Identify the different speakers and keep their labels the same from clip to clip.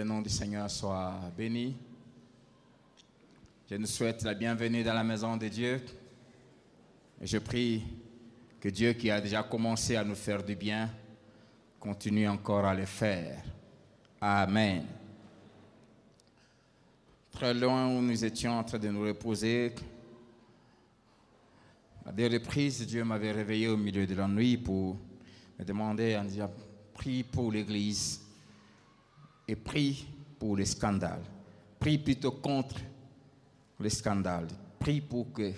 Speaker 1: le nom du Seigneur soit béni. Je nous souhaite la bienvenue dans la maison de Dieu. Et je prie que Dieu qui a déjà commencé à nous faire du bien, continue encore à le faire. Amen. Très loin où nous étions en train de nous reposer, à des reprises, Dieu m'avait réveillé au milieu de la nuit pour me demander en disant, prie pour l'Église et prie pour les scandales. Prie plutôt contre les scandales. Prie pour que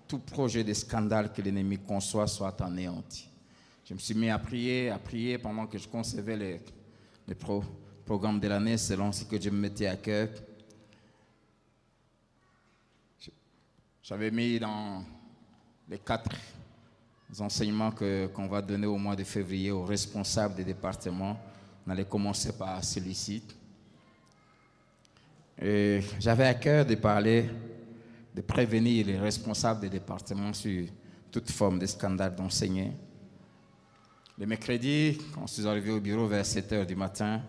Speaker 1: tout projet de scandale que l'ennemi conçoit soit anéanti. Je me suis mis à prier pendant que je concevais le programme de l'année selon ce que Dieu me mettait à cœur. J'avais mis dans les 4 enseignements qu'on va donner au mois de février aux responsables des départements. On allait commencer par celui-ci. Et j'avais à cœur de parler, de prévenir les responsables des départements sur toute forme de scandale d'enseigner. Le mercredi, quand je suis arrivé au bureau vers 7 h du matin,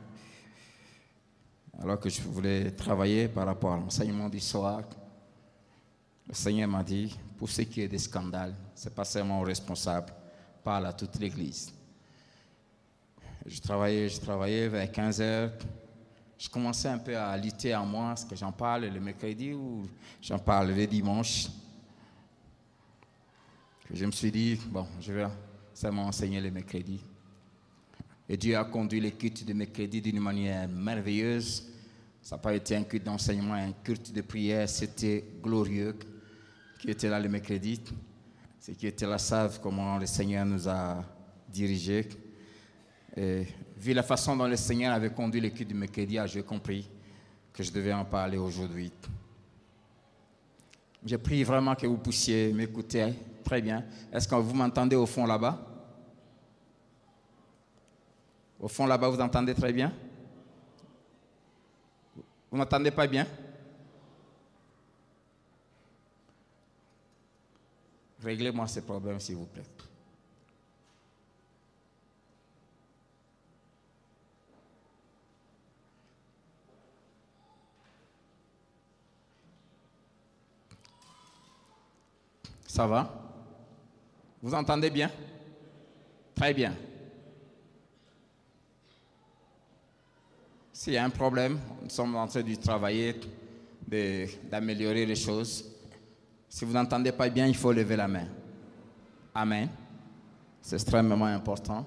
Speaker 1: alors que je voulais travailler par rapport à l'enseignement du soir, le Seigneur m'a dit, pour ce qui est des scandales, ce n'est pas seulement aux responsables, parle à toute l'Église. Je travaillais vers 15 h. Je commençais un peu à lutter en moi, est-ce que j'en parle le mercredi ou j'en parle le dimanche. Je me suis dit, bon, je vais seulement enseigner le mercredi. Et Dieu a conduit le culte de mercredi d'une manière merveilleuse. Ça n'a pas été un culte d'enseignement, un culte de prière, c'était glorieux. Qui était là le mercredi, ceux qui étaient là savent comment le Seigneur nous a dirigés. Et vu la façon dont le Seigneur avait conduit le culte du mercredi, j'ai compris que je devais en parler aujourd'hui. Je prie vraiment que vous puissiez m'écouter très bien. Est-ce que vous m'entendez au fond là-bas? Au fond là-bas, vous entendez très bien? Vous n'entendez pas bien? Réglez-moi ces problèmes, s'il vous plaît. Ça va? Vous entendez bien? Très bien. S'il y a un problème, nous sommes en train de travailler, d'améliorer les choses. Si vous n'entendez pas bien, il faut lever la main. Amen. C'est extrêmement important.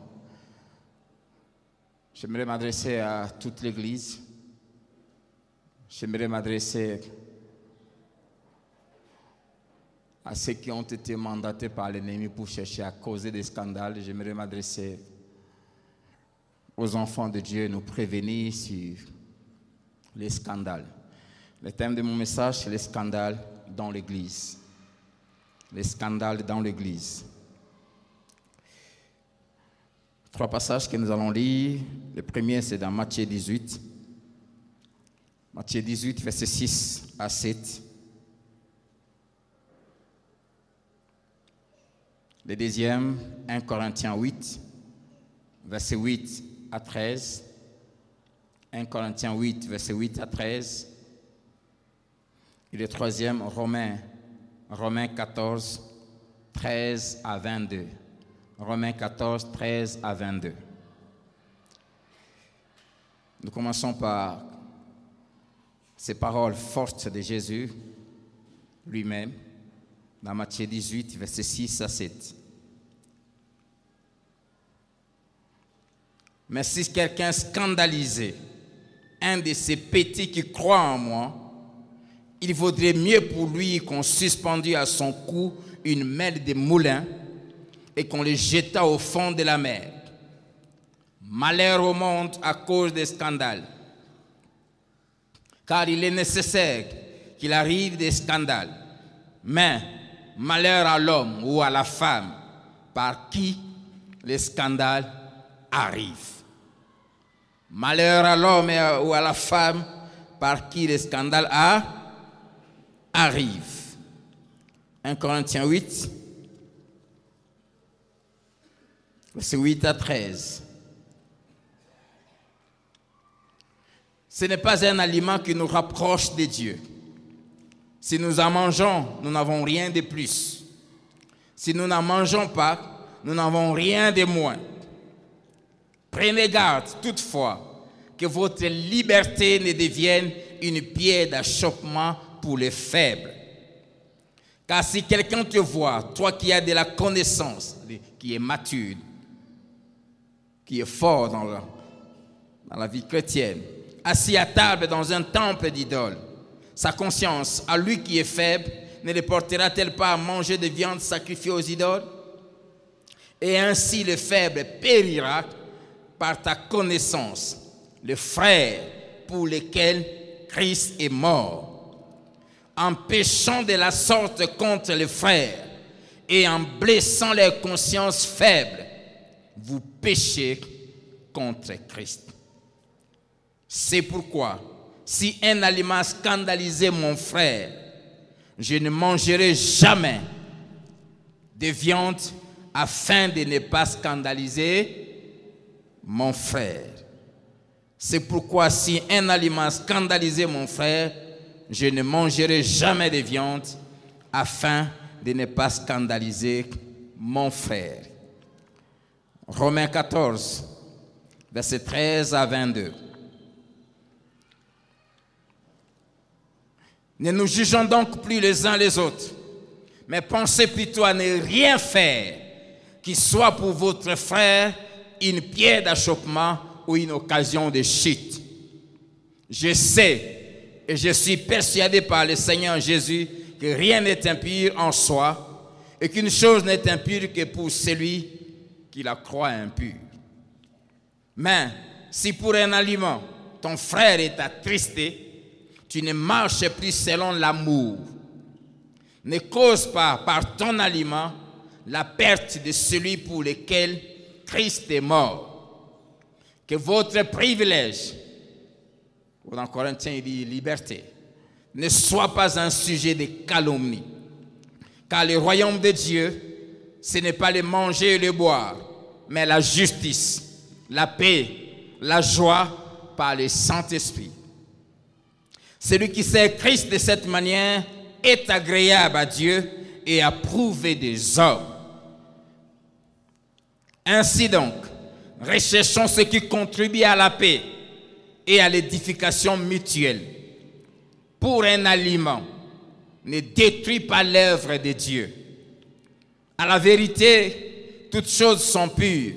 Speaker 1: J'aimerais m'adresser à toute l'Église. J'aimerais m'adresser à ceux qui ont été mandatés par l'ennemi pour chercher à causer des scandales. J'aimerais m'adresser aux enfants de Dieu, nous prévenir sur les scandales. Le thème de mon message, c'est les scandales dans l'Église. Les scandales dans l'Église. 3 passages que nous allons lire. Le premier, c'est dans Matthieu 18. Matthieu 18, versets 6 à 7. Le deuxième, 1 Corinthiens 8, versets 8 à 13. 1 Corinthiens 8, versets 8 à 13. Et le troisième, Romains 14, 13 à 22. Romains 14, 13 à 22. Nous commençons par ces paroles fortes de Jésus lui-même, dans Matthieu 18, versets 6 à 7. Mais si quelqu'un scandalisait un de ces petits qui croient en moi, il vaudrait mieux pour lui qu'on suspendît à son cou une mêle de moulin et qu'on le jetât au fond de la mer. Malheur au monde à cause des scandales. Car il est nécessaire qu'il arrive des scandales. Mais malheur à l'homme ou à la femme par qui les scandales arrivent. Malheur à l'homme ou à la femme par qui les scandales arrivent. 1 Corinthiens 8, verset 8 à 13. Ce n'est pas un aliment qui nous rapproche de Dieu. Si nous en mangeons, nous n'avons rien de plus. Si nous n'en mangeons pas, nous n'avons rien de moins. Prenez garde, toutefois, que votre liberté ne devienne une pierre d'achoppement pour les faibles. Car si quelqu'un te voit, toi qui as de la connaissance, qui est mature, qui est fort dans la vie chrétienne, assis à table dans un temple d'idoles, sa conscience, à lui qui est faible, ne le portera-t-elle pas à manger de viande sacrifiée aux idoles? Et ainsi le faible périra par ta connaissance, le frère pour lequel Christ est mort. En péchant de la sorte contre les frères et en blessant leur conscience faible, vous péchez contre Christ. C'est pourquoi, si un aliment scandalisait mon frère, je ne mangerai jamais de viande afin de ne pas scandaliser mon frère. C'est pourquoi si un aliment scandalisait mon frère, je ne mangerai jamais de viande afin de ne pas scandaliser mon frère. Romains 14, versets 13 à 22. Ne nous jugeons donc plus les uns les autres, mais pensez plutôt à ne rien faire qui soit pour votre frère une pierre d'achoppement ou une occasion de chute. Je sais et je suis persuadé par le Seigneur Jésus que rien n'est impur en soi et qu'une chose n'est impure que pour celui qui la croit impure. Mais si pour un aliment ton frère est attristé, tu ne marches plus selon l'amour. Ne cause pas par ton aliment la perte de celui pour lequel Christ est mort. Que votre privilège, dans Corinthiens il dit liberté, ne soit pas un sujet de calomnie. Car le royaume de Dieu, ce n'est pas le manger et le boire, mais la justice, la paix, la joie par le Saint-Esprit. Celui qui sert Christ de cette manière est agréable à Dieu et approuvé des hommes. Ainsi donc, recherchons ce qui contribue à la paix et à l'édification mutuelle. Pour un aliment, ne détruis pas l'œuvre de Dieu. À la vérité, toutes choses sont pures,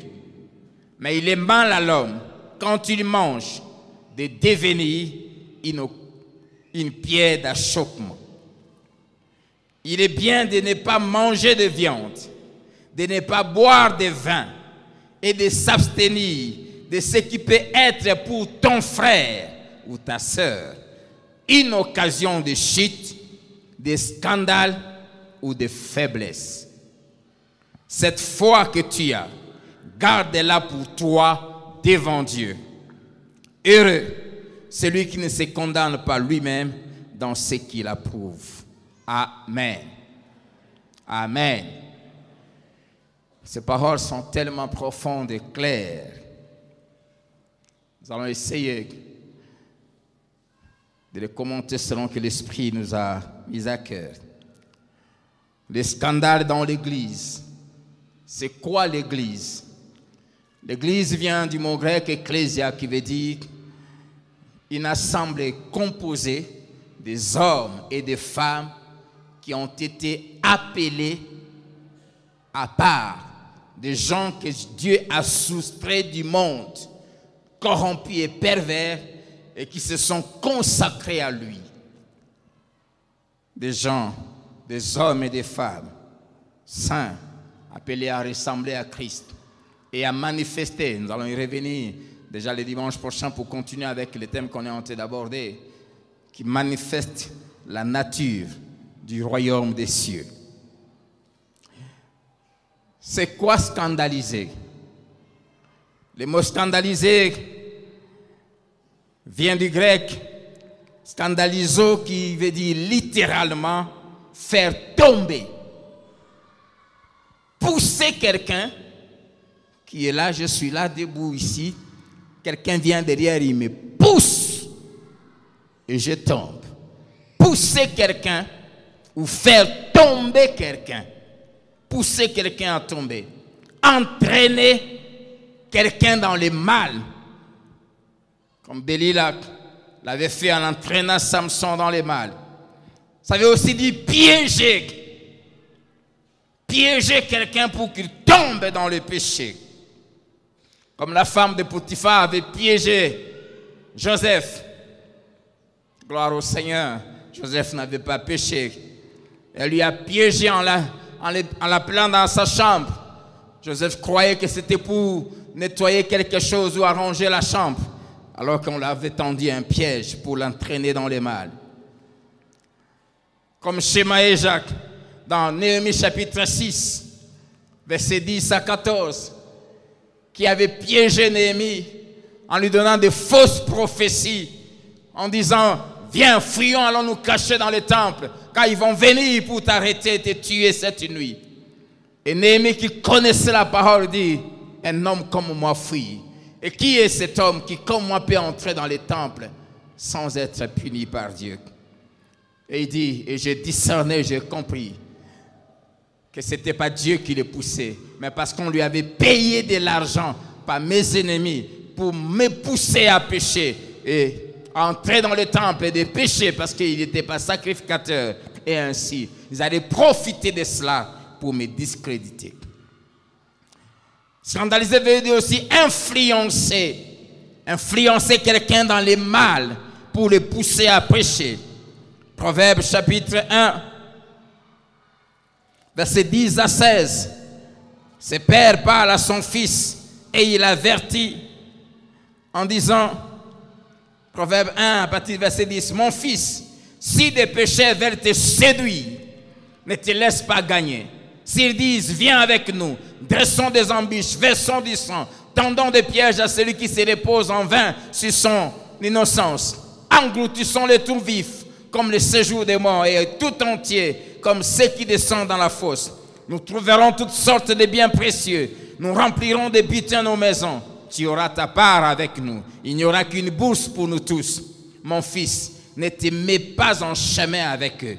Speaker 1: mais il est mal à l'homme, quand il mange, de devenir une pierre d'achoppement. Il est bien de ne pas manger de viande, de ne pas boire de vin et de s'abstenir de ce qui peut être pour ton frère ou ta sœur une occasion de chute, de scandale ou de faiblesse. Cette foi que tu as, garde-la pour toi devant Dieu. Heureux celui qui ne se condamne pas lui-même dans ce qu'il approuve. Amen. Amen. Ces paroles sont tellement profondes et claires. Nous allons essayer de les commenter selon que l'Esprit nous a mis à cœur. Les scandales dans l'Église. C'est quoi l'Église? L'Église vient du mot grec ecclésia qui veut dire une assemblée composée des hommes et des femmes qui ont été appelés à part, des gens que Dieu a soustraits du monde, corrompus et pervers, et qui se sont consacrés à lui. Des gens, des hommes et des femmes saints, appelés à ressembler à Christ et à manifester. Nous allons y revenir déjà le dimanche prochain pour continuer avec les thèmes qu'on est en train d'aborder, qui manifestent la nature du royaume des cieux. C'est quoi scandaliser? Le mot scandaliser vient du grec scandalizo qui veut dire littéralement faire tomber, pousser quelqu'un qui est là, je suis là debout ici, quelqu'un vient derrière, il me pousse et je tombe. Pousser quelqu'un ou faire tomber quelqu'un. Pousser quelqu'un à tomber. Entraîner quelqu'un dans le mal. Comme Delilah l'avait fait en entraînant Samson dans le mal. Ça veut aussi dire piéger. Piéger quelqu'un pour qu'il tombe dans le péché. Comme la femme de Potiphar avait piégé Joseph. Gloire au Seigneur. Joseph n'avait pas péché. Elle lui a piégé en l'appelant dans sa chambre. Joseph croyait que c'était pour nettoyer quelque chose ou arranger la chambre, alors qu'on l'avait tendu un piège pour l'entraîner dans le mal. Comme Shema et Jacques, dans Néhémie chapitre 6, versets 10 à 14, qui avait piégé Néhémie en lui donnant de fausses prophéties, en disant « Viens, fuyons, allons nous cacher dans le temple, car ils vont venir pour t'arrêter et te tuer cette nuit. » Et Néhémie qui connaissait la parole dit « Un homme comme moi fuit. » Et qui est cet homme qui, comme moi, peut entrer dans les temples sans être puni par Dieu? Et il dit, et j'ai discerné, j'ai compris que ce n'était pas Dieu qui le poussait, mais parce qu'on lui avait payé de l'argent par mes ennemis pour me pousser à pécher et à entrer dans le temple et de pécher parce qu'il n'était pas sacrificateur. Et ainsi, ils allaient profiter de cela pour me discréditer. Scandaliser veut dire aussi influencer. Influencer quelqu'un dans le mal pour le pousser à pécher. Proverbe chapitre 1, versets 10 à 16. Ce père parle à son fils et il avertit en disant, Proverbe 1 à partir du verset 10, « Mon fils, si des pécheurs veulent te séduire, ne te laisse pas gagner. S'ils disent, viens avec nous, dressons des embûches, versons du sang, tendons des pièges à celui qui se repose en vain sur son innocence. Engloutissons-les tout vifs, comme le séjour des morts, et tout entier, comme ceux qui descendent dans la fosse. Nous trouverons toutes sortes de biens précieux. Nous remplirons des butins nos maisons. Tu auras ta part avec nous. Il n'y aura qu'une bourse pour nous tous. Mon fils, ne te mets pas en chemin avec eux.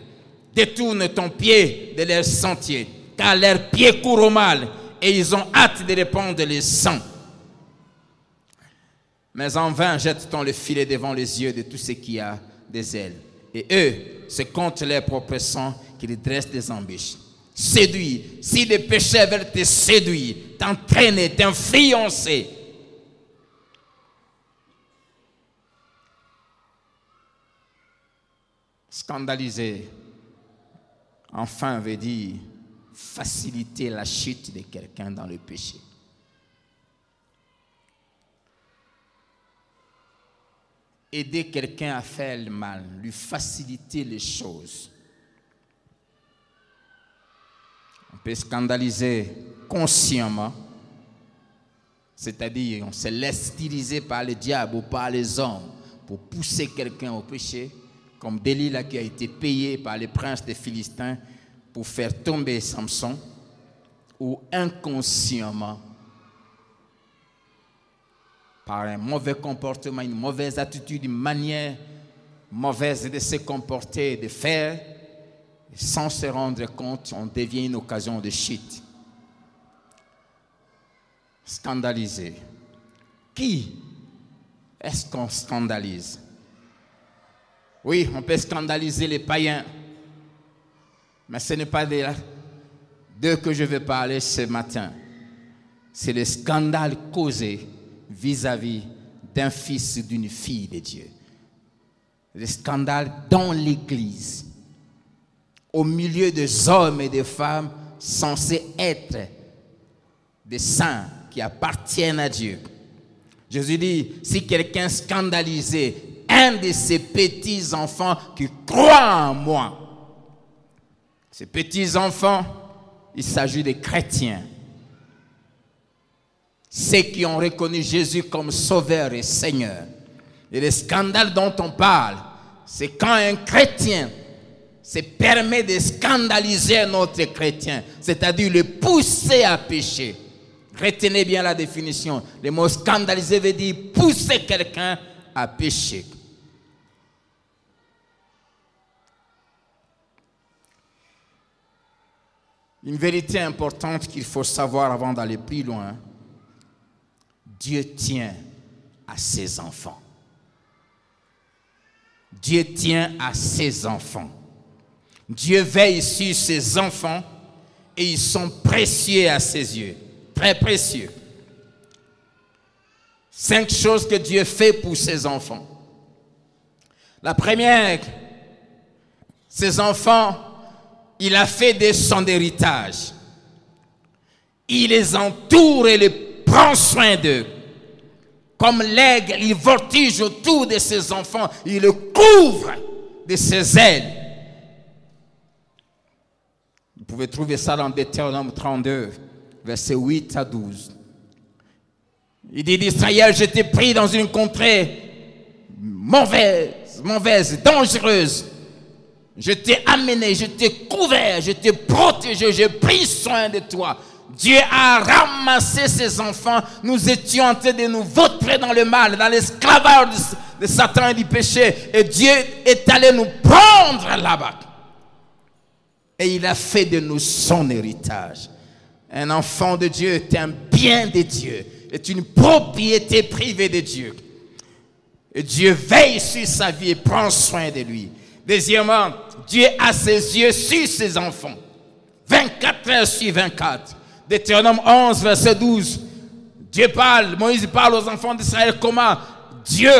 Speaker 1: Détourne ton pied de leur sentier, car leurs pieds courent au mal, et ils ont hâte de répandre le sang. Mais en vain jette-t-on le filet devant les yeux de tous ceux qui ont des ailes. Et eux, c'est contre leur propre sang qu'ils dressent des embûches. Séduis, si des pécheurs veulent te séduire, t'entraîner, t'influencer, scandaliser, enfin veut dire faciliter la chute de quelqu'un dans le péché. Aider quelqu'un à faire le mal, lui faciliter les choses. On peut scandaliser consciemment, c'est-à-dire on se laisse utiliser par le diable ou par les hommes pour pousser quelqu'un au péché, comme Delilah qui a été payé par les princes des Philistins pour faire tomber Samson, ou inconsciemment, par un mauvais comportement, une mauvaise attitude, une manière mauvaise de se comporter, de faire, sans se rendre compte, on devient une occasion de chute. Scandaliser. Qui est-ce qu'on scandalise? Oui, on peut scandaliser les païens, mais ce n'est pas d'eux que je vais parler ce matin. C'est le scandale causé vis-à-vis d'un fils, d'une fille de Dieu. Le scandale dans l'Église, au milieu des hommes et des femmes censés être des saints qui appartiennent à Dieu. Jésus dit, si quelqu'un scandalisait un de ces petits-enfants qui croient en moi, ces petits-enfants, il s'agit des chrétiens. Ceux qui ont reconnu Jésus comme Sauveur et Seigneur. Et le scandale dont on parle, c'est quand un chrétien se permet de scandaliser un autre chrétien, c'est-à-dire le pousser à pécher. Retenez bien la définition. Le mot scandaliser veut dire pousser quelqu'un à pécher. Une vérité importante qu'il faut savoir avant d'aller plus loin. Dieu tient à ses enfants. Dieu tient à ses enfants. Dieu veille sur ses enfants et ils sont précieux à ses yeux. Très précieux. 5 choses que Dieu fait pour ses enfants. La première, ses enfants, il a fait de son héritage. Il les entoure et les prend soin d'eux. Comme l'aigle, il voltige autour de ses enfants. Il le couvre de ses ailes. Vous pouvez trouver ça dans Deutéronome 32, versets 8 à 12. Il dit d'Israël, je t'ai pris dans une contrée mauvaise, dangereuse. Je t'ai amené, je t'ai couvert, je t'ai protégé, j'ai pris soin de toi. Dieu a ramassé ses enfants. Nous étions en train de nous vautrer dans le mal, dans l'esclavage de Satan et du péché. Et Dieu est allé nous prendre là-bas. Et il a fait de nous son héritage. Un enfant de Dieu est un bien de Dieu, est une propriété privée de Dieu. Et Dieu veille sur sa vie et prend soin de lui. Deuxièmement, Dieu a ses yeux sur ses enfants. 24 heures sur 24. Deutéronome 11, verset 12. Dieu parle, Moïse parle aux enfants d'Israël comment Dieu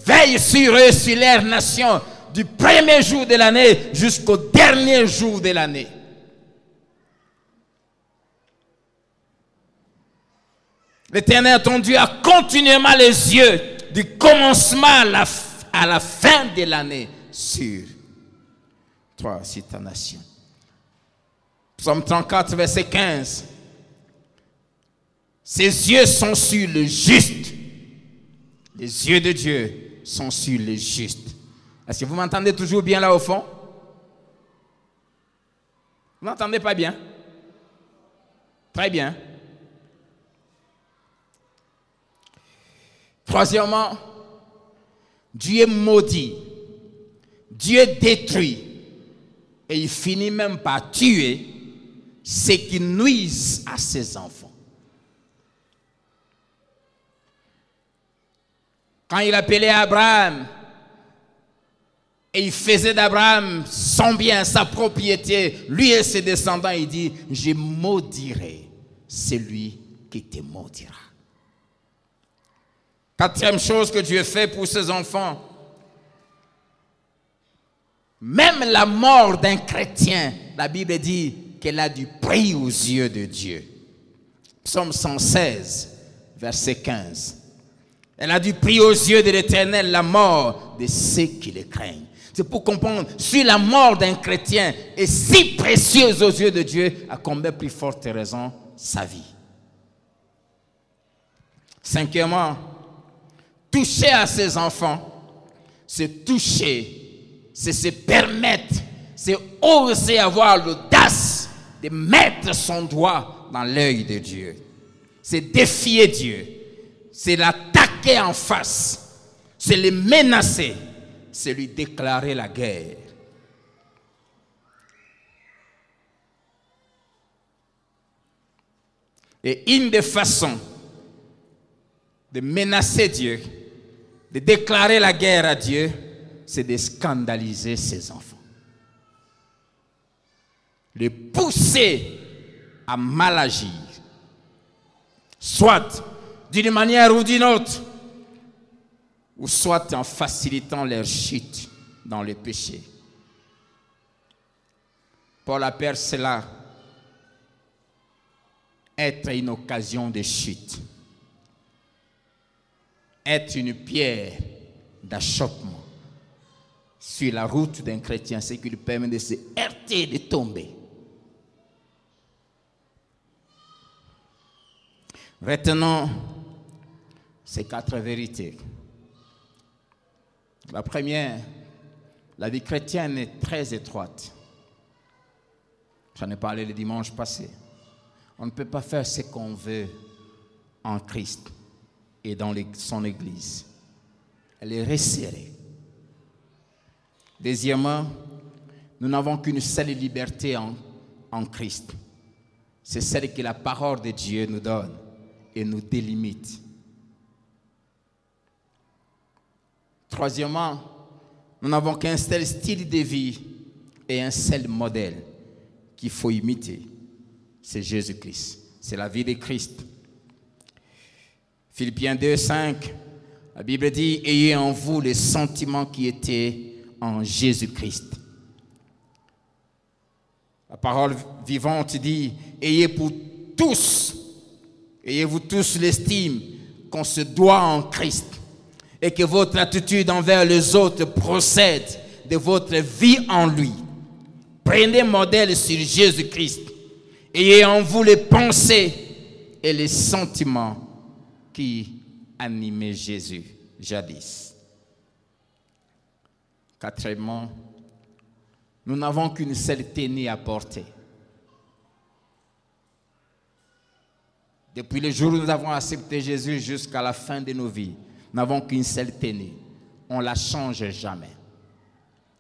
Speaker 1: veille sur eux, sur leur nation, du premier jour de l'année jusqu'au dernier jour de l'année. L'Éternel, ton Dieu, a continuellement les yeux du commencement à la fin de l'année sur toi, sur ta nation. Psaume 34, verset 15. Ses yeux sont sur le juste. Les yeux de Dieu sont sur le juste. Est-ce que vous m'entendez toujours bien là au fond? Vous n'entendez pas bien? Très bien. Troisièmement, Dieu maudit. Dieu détruit. Et il finit même par tuer ceux qui nuisent à ses enfants. Quand il appelait Abraham, et il faisait d'Abraham son bien, sa propriété, lui et ses descendants, il dit, je maudirai celui qui te maudira. Quatrième chose que Dieu fait pour ses enfants, même la mort d'un chrétien, la Bible dit qu'elle a du prix aux yeux de Dieu. Psaume 116, verset 15. Elle a du prix aux yeux de l'Éternel, la mort de ceux qui le craignent. C'est pour comprendre, si la mort d'un chrétien est si précieuse aux yeux de Dieu, à combien plus forte raison sa vie. Cinquièmement, toucher à ses enfants, c'est toucher, c'est se permettre, c'est oser avoir l'audace de mettre son doigt dans l'œil de Dieu. C'est défier Dieu, c'est l'attaquer en face, c'est le menacer, c'est lui déclarer la guerre. Et une des façons de menacer Dieu, de déclarer la guerre à Dieu, c'est de scandaliser ses enfants. Les pousser à mal agir, soit d'une manière ou d'une autre, ou soit en facilitant leur chute dans le péché. Paul appelle cela être une occasion de chute, être une pierre d'achoppement sur la route d'un chrétien, ce qui lui permet de se heurter, de tomber. Retenons ces 4 vérités. La première, la vie chrétienne est très étroite. J'en ai parlé le dimanche passé. On ne peut pas faire ce qu'on veut en Christ et dans son Église. Elle est resserrée. Deuxièmement, nous n'avons qu'une seule liberté en Christ. c'est celle que la parole de Dieu nous donne et nous délimite. Troisièmement, nous n'avons qu'un seul style de vie et un seul modèle qu'il faut imiter. C'est Jésus-Christ. C'est la vie de Christ. Philippiens 2, 5, la Bible dit « Ayez en vous les sentiments qui étaient en Jésus-Christ ». La parole vivante dit « Ayez-vous tous l'estime qu'on se doit en Christ et que votre attitude envers les autres procède de votre vie en lui. Prenez modèle sur Jésus-Christ. Ayez en vous les pensées et les sentiments qui animaient Jésus jadis. » Quatrièmement, nous n'avons qu'une seule tenue à porter. Depuis le jour où nous avons accepté Jésus jusqu'à la fin de nos vies, nous n'avons qu'une seule tenue. On ne la change jamais.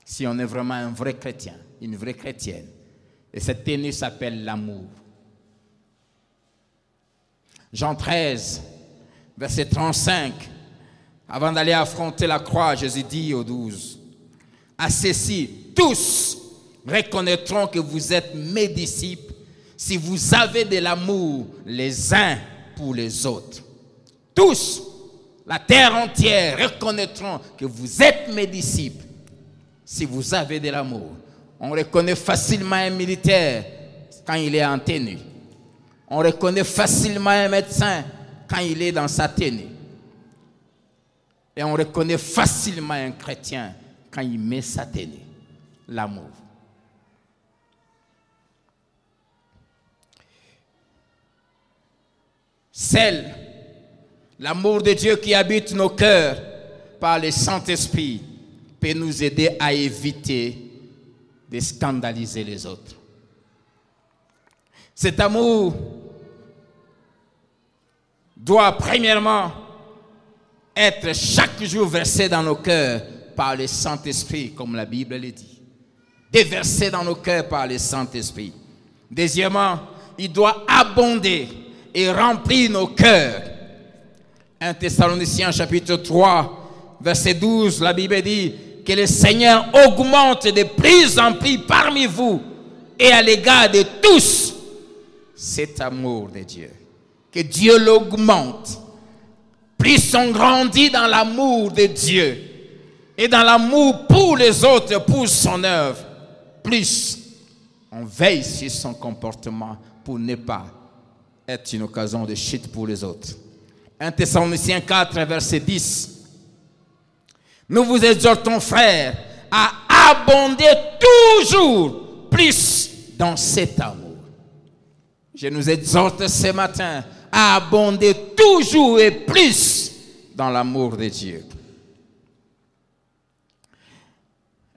Speaker 1: Si on est vraiment un vrai chrétien, une vraie chrétienne. Et cette tenue s'appelle l'amour. Jean 13, verset 35. Avant d'aller affronter la croix, Jésus dit aux 12, « À ceci, tous reconnaîtront que vous êtes mes disciples si vous avez de l'amour les uns pour les autres. » Tous, la terre entière, reconnaîtront que vous êtes mes disciples si vous avez de l'amour. On reconnaît facilement un militaire quand il est en tenue. On reconnaît facilement un médecin quand il est dans sa tenue. Et on reconnaît facilement un chrétien quand il met sa tenue. L'amour. L'amour de Dieu qui habite nos cœurs par le Saint-Esprit peut nous aider à éviter de scandaliser les autres. Cet amour doit premièrement être chaque jour versé dans nos cœurs par le Saint-Esprit, comme la Bible le dit. Déversé dans nos cœurs par le Saint-Esprit. Deuxièmement, il doit abonder et remplir nos cœurs. 1 Thessaloniciens chapitre 3, verset 12, la Bible dit que le Seigneur augmente de plus en plus parmi vous et à l'égard de tous cet amour de Dieu. Que Dieu l'augmente. Plus on grandit dans l'amour de Dieu et dans l'amour pour les autres, pour son œuvre, plus on veille sur son comportement pour ne pas être une occasion de chute pour les autres. 1 Thessaloniciens 4, verset 10. Nous vous exhortons, frères, à abonder toujours plus dans cet amour. Je nous exhorte ce matin à abonder toujours et plus dans l'amour de Dieu.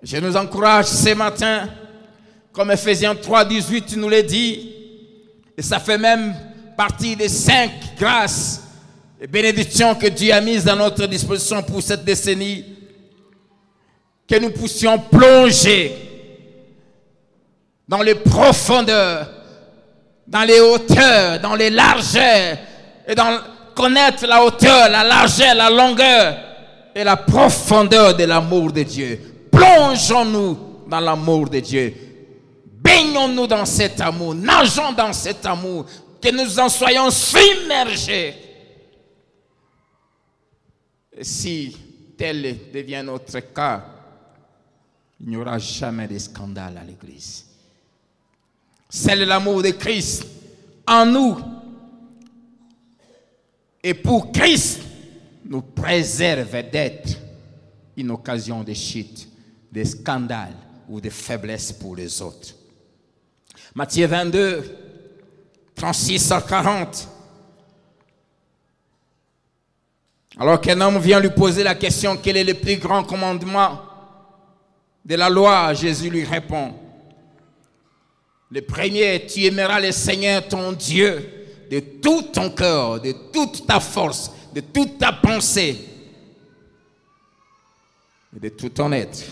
Speaker 1: Je nous encourage ce matin, comme Ephésiens 3, 18 nous le dit, et ça fait même partie des 5 grâces et bénédictions que Dieu a mises à notre disposition pour cette décennie, que nous puissions plonger dans les profondeurs, dans les hauteurs, dans les largeurs, et connaître la hauteur, la largeur, la longueur et la profondeur de l'amour de Dieu. Plongeons-nous dans l'amour de Dieu. Baignons-nous dans cet amour, nageons dans cet amour, que nous en soyons submergés. Et si tel devient notre cas, il n'y aura jamais de scandale à l'Église. C'est l'amour de Christ en nous. Et pour Christ, nous préserve d'être une occasion de chute, de scandale ou de faiblesse pour les autres. Matthieu 22, 36 à 40. Alors qu'un homme vient lui poser la question, quel est le plus grand commandement de la loi? Jésus lui répond, le premier, tu aimeras le Seigneur ton Dieu de tout ton cœur, de toute ta force, de toute ta pensée et de tout ton être.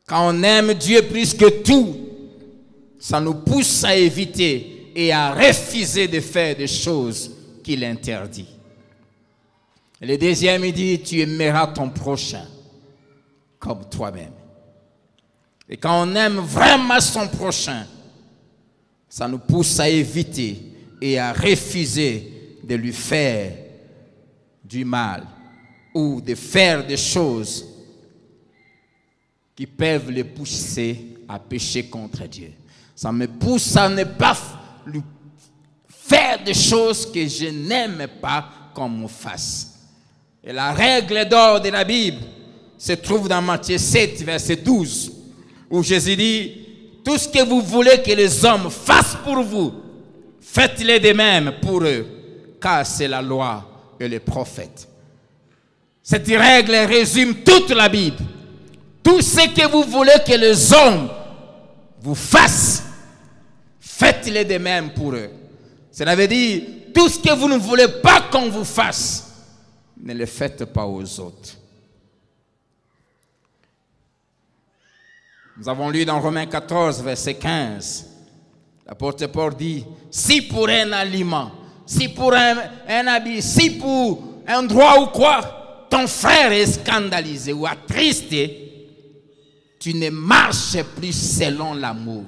Speaker 1: Quand on aime Dieu plus que tout, ça nous pousse à éviter et à refuser de faire des choses qu'il interdit. Et le deuxième, il dit, tu aimeras ton prochain comme toi-même. Et quand on aime vraiment son prochain, ça nous pousse à éviter et à refuser de lui faire du mal ou de faire des choses qui peuvent le pousser à pécher contre Dieu. Ça me pousse à ne pas lui faire des choses que je n'aime pas qu'on me fasse. Et la règle d'or de la Bible se trouve dans Matthieu 7, verset 12, où Jésus dit, tout ce que vous voulez que les hommes fassent pour vous, faites-le de même pour eux, car c'est la loi et les prophètes. Cette règle résume toute la Bible. Tout ce que vous voulez que les hommes vous fassent, faites-le de même pour eux. Cela veut dire, tout ce que vous ne voulez pas qu'on vous fasse, ne le faites pas aux autres. Nous avons lu dans Romains 14, verset 15, l'apôtre Paul dit, si pour un aliment, si pour un habit, si pour un droit ou quoi, ton frère est scandalisé ou attristé, tu ne marches plus selon l'amour.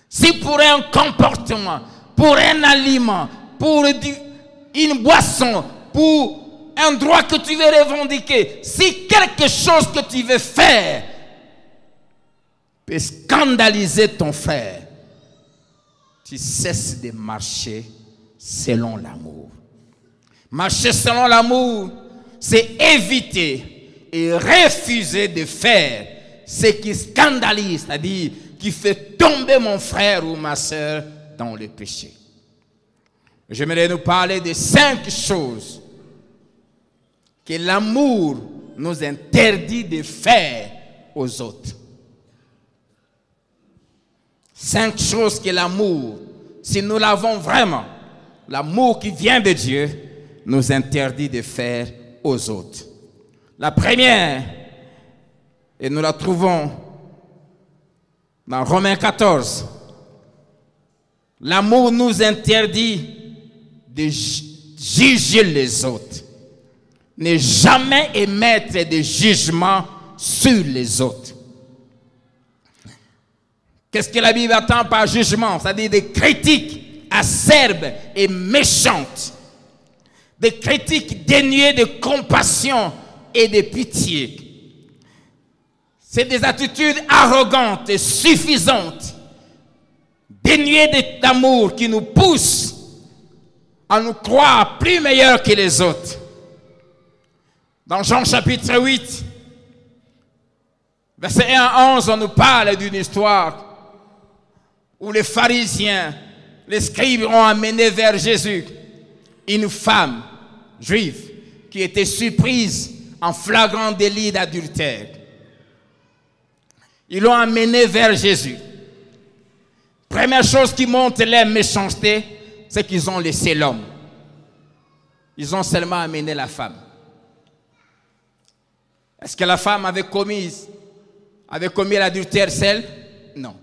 Speaker 1: Si pour un comportement, pour un aliment, pour une boisson, pour un droit que tu veux revendiquer, si quelque chose que tu veux faire peut scandaliser ton frère, tu cesses de marcher selon l'amour. Marcher selon l'amour, c'est éviter et refuser de faire ce qui scandalise, c'est-à-dire qui fait tomber mon frère ou ma soeur dans le péché. J'aimerais nous parler de 5 choses que l'amour nous interdit de faire aux autres. 5 choses que l'amour, si nous l'avons vraiment, l'amour qui vient de Dieu, nous interdit de faire aux autres. La première, et nous la trouvons dans Romains 14, l'amour nous interdit de juger les autres. Ne jamais émettre de jugement sur les autres. Qu'est-ce que la Bible attend par jugement? C'est-à-dire des critiques acerbes et méchantes. Des critiques dénuées de compassion et de pitié. C'est des attitudes arrogantes et suffisantes, dénuées d'amour qui nous poussent à nous croire plus meilleurs que les autres. Dans Jean chapitre 8, verset 1 à 11, on nous parle d'une histoire où les pharisiens, les scribes ont amené vers Jésus une femme juive qui était surprise en flagrant délit d'adultère. Ils l'ont amené vers Jésus. Première chose qui montre leur méchanceté, c'est qu'ils ont laissé l'homme. Ils ont seulement amené la femme. Est-ce que la femme avait commis l'adultère seule? Non.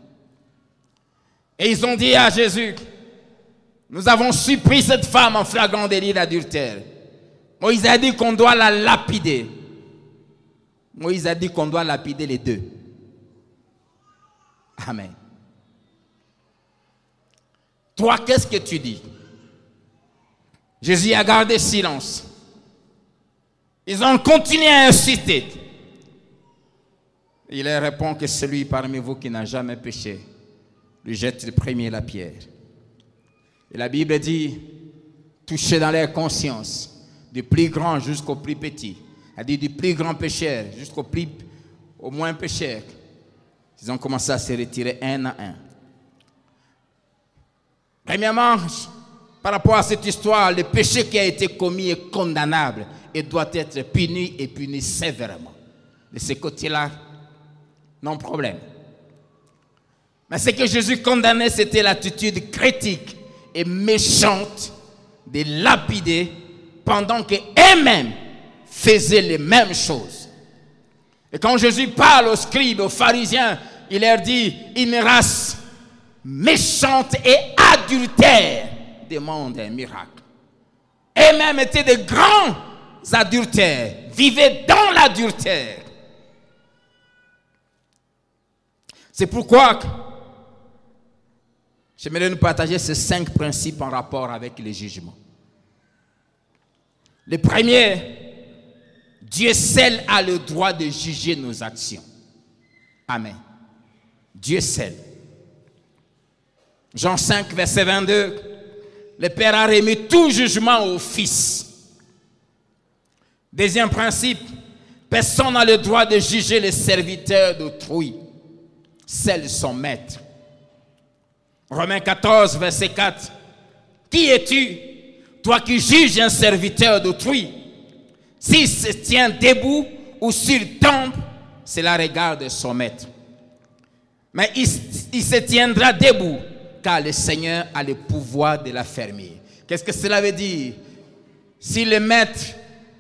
Speaker 1: Et ils ont dit à Jésus, nous avons surpris cette femme en flagrant délit d'adultère. Moïse a dit qu'on doit la lapider. Moïse a dit qu'on doit lapider les deux. Amen. Toi, qu'est-ce que tu dis? Jésus a gardé silence. Ils ont continué à insister. Il leur répond que celui parmi vous qui n'a jamais péché, lui jette le premier la pierre. Et la Bible dit, touchez dans leur conscience, du plus grand jusqu'au plus petit. Elle dit du plus grand pécheur jusqu'au moins pécheur. Ils ont commencé à se retirer un à un. Premièrement, par rapport à cette histoire, le péché qui a été commis est condamnable et doit être puni et puni sévèrement. De ce côté-là, non problème. Mais ce que Jésus condamnait, c'était l'attitude critique et méchante de lapider pendant qu'eux-mêmes faisaient les mêmes choses. Et quand Jésus parle aux scribes, aux pharisiens, il leur dit, une race méchante et adultère demandent un miracle. Et même étaient de grands adultères, vivaient dans l'adultère. C'est pourquoi j'aimerais nous partager ces 5 principes en rapport avec les jugements. Le premier, Dieu seul a le droit de juger nos actions. Amen. Dieu seul. Jean 5, verset 22, le Père a remis tout jugement au Fils. Deuxième principe, personne n'a le droit de juger les serviteurs d'autrui, seul son maître. Romains 14, verset 4, qui es-tu, toi qui juges un serviteur d'autrui? S'il se tient debout ou s'il tombe, cela regarde son maître. Mais il se tiendra debout, car le Seigneur a le pouvoir de l'affermir. Qu'est-ce que cela veut dire? Si le maître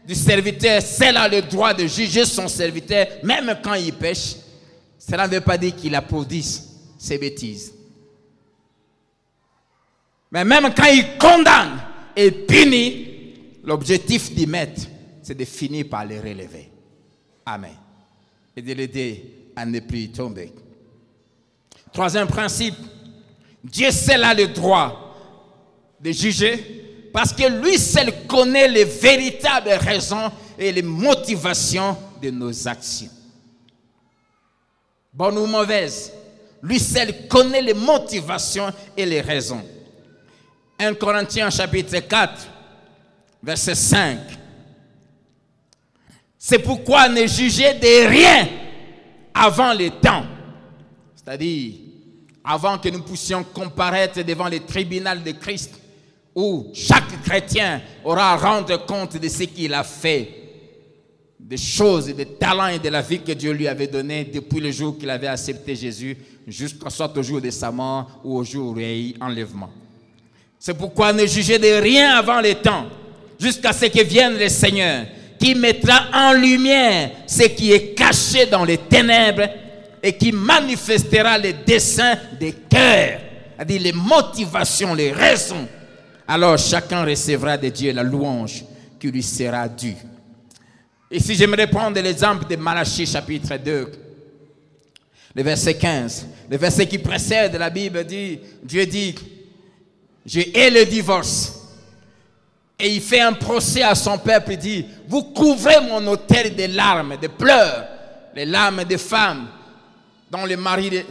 Speaker 1: du serviteur, seul a le droit de juger son serviteur, même quand il pêche, cela ne veut pas dire qu'il applaudisse ses bêtises. Mais même quand il condamne et punit, l'objectif du maître, c'est de finir par le relever. Amen. Et de l'aider à ne plus y tomber. Troisième principe, Dieu seul a le droit de juger parce que lui seul connaît les véritables raisons et les motivations de nos actions. Bonnes ou mauvaises, lui seul connaît les motivations et les raisons. 1 Corinthiens chapitre 4, verset 5. C'est pourquoi ne jugez de rien avant le temps. C'est-à-dire, avant que nous puissions comparaître devant le tribunal de Christ, où chaque chrétien aura à rendre compte de ce qu'il a fait, des choses, des talents et de la vie que Dieu lui avait donné depuis le jour qu'il avait accepté Jésus, jusqu'à soit au jour de sa mort ou au jour de l'enlèvement. C'est pourquoi ne jugez de rien avant le temps, jusqu'à ce que vienne le Seigneur, qui mettra en lumière ce qui est caché dans les ténèbres et qui manifestera les desseins des cœurs, c'est-à-dire les motivations, les raisons. Alors chacun recevra de Dieu la louange qui lui sera due. Et si j'aimerais prendre l'exemple de Malachie chapitre 2, le verset 15, le verset qui précède la Bible dit, Dieu dit, je hais le divorce. Et il fait un procès à son peuple, il dit, vous couvrez mon autel de larmes, de pleurs, les larmes des femmes dont les maris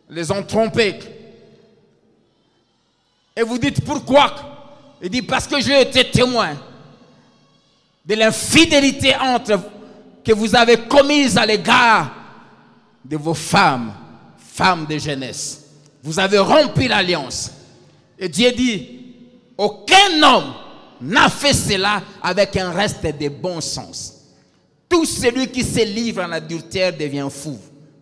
Speaker 1: les ont trompés. Et vous dites pourquoi? Il dit parce que j'ai été témoin de l'infidélité que vous avez commise à l'égard de vos femmes, femmes de jeunesse. Vous avez rompu l'alliance. Et Dieu dit, aucun homme n'a fait cela avec un reste de bon sens. Tout celui qui se livre en adultère devient fou.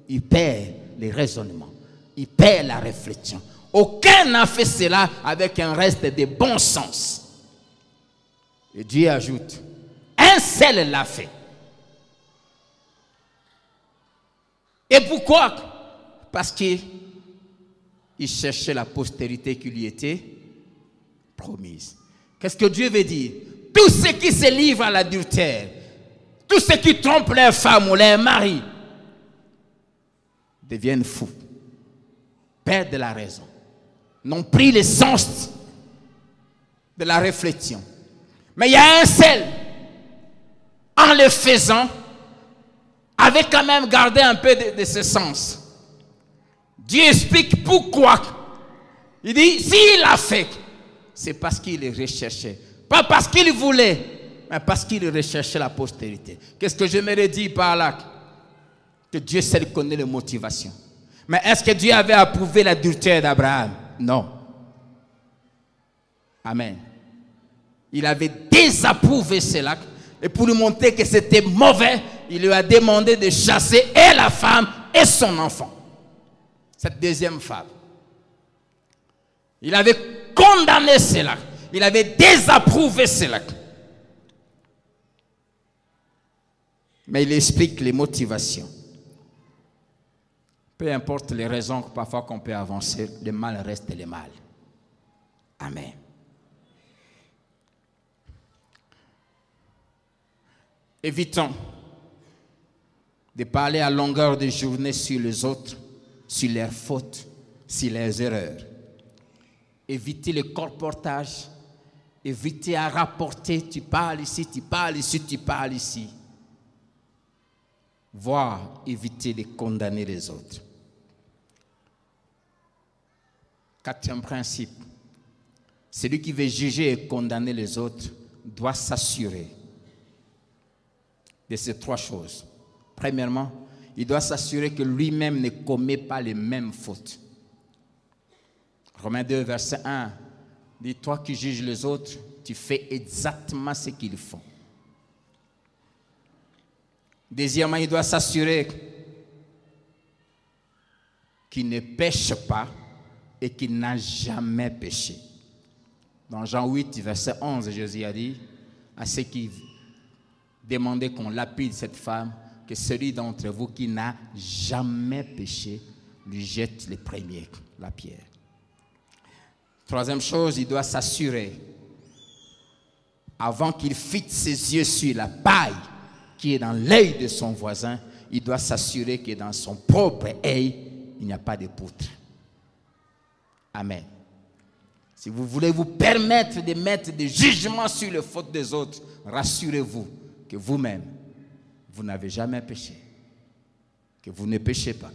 Speaker 1: Il perd les raisonnements. Il perd la réflexion. Aucun n'a fait cela avec un reste de bon sens. Et Dieu ajoute, un seul l'a fait. Et pourquoi? Parce qu'il cherchait la postérité qui lui était promise. Qu'est-ce que Dieu veut dire? Tous ceux qui se livrent à l'adultère, tous ceux qui trompent leur femme ou leur mari, deviennent fous, perdent la raison, n'ont pris le sens de la réflexion. Mais il y a un seul, en le faisant, avait quand même gardé un peu de ce sens. Dieu explique pourquoi. Il dit, s'il l'a fait, c'est parce qu'il le recherchait. Pas parce qu'il voulait, mais parce qu'il recherchait la postérité. Qu'est-ce que j'aimerais dire par là? Que Dieu seul connaît les motivations. Mais est-ce que Dieu avait approuvé l'adultère d'Abraham? Non. Amen. Il avait désapprouvé cela. Et pour lui montrer que c'était mauvais, il lui a demandé de chasser et la femme et son enfant. Cette deuxième femme. Il avait condamné cela. Il avait désapprouvé cela. Mais il explique les motivations. Peu importe les raisons que parfois qu'on peut avancer, le mal reste le mal. Amen. Évitons de parler à longueur de journée sur les autres, sur leurs fautes, sur leurs erreurs. Évitez le colportage, évitez à rapporter, tu parles ici, tu parles ici, tu parles ici. Voire éviter de condamner les autres. Quatrième principe, celui qui veut juger et condamner les autres doit s'assurer de ces trois choses. Premièrement, il doit s'assurer que lui-même ne commet pas les mêmes fautes. Romains 2, verset 1, dit, toi qui juges les autres, tu fais exactement ce qu'ils font. Deuxièmement, il doit s'assurer qu'il ne pêche pas et qu'il n'a jamais péché. Dans Jean 8, verset 11, Jésus a dit à ceux qui demandaient qu'on lapide cette femme, que celui d'entre vous qui n'a jamais péché lui jette le premier, la pierre. Troisième chose, il doit s'assurer, avant qu'il fixe ses yeux sur la paille qui est dans l'œil de son voisin, il doit s'assurer que dans son propre œil, il n'y a pas de poutre. Amen. Si vous voulez vous permettre de mettre des jugements sur les fautes des autres, rassurez-vous que vous-même, vous n'avez jamais péché, que vous ne péchez pas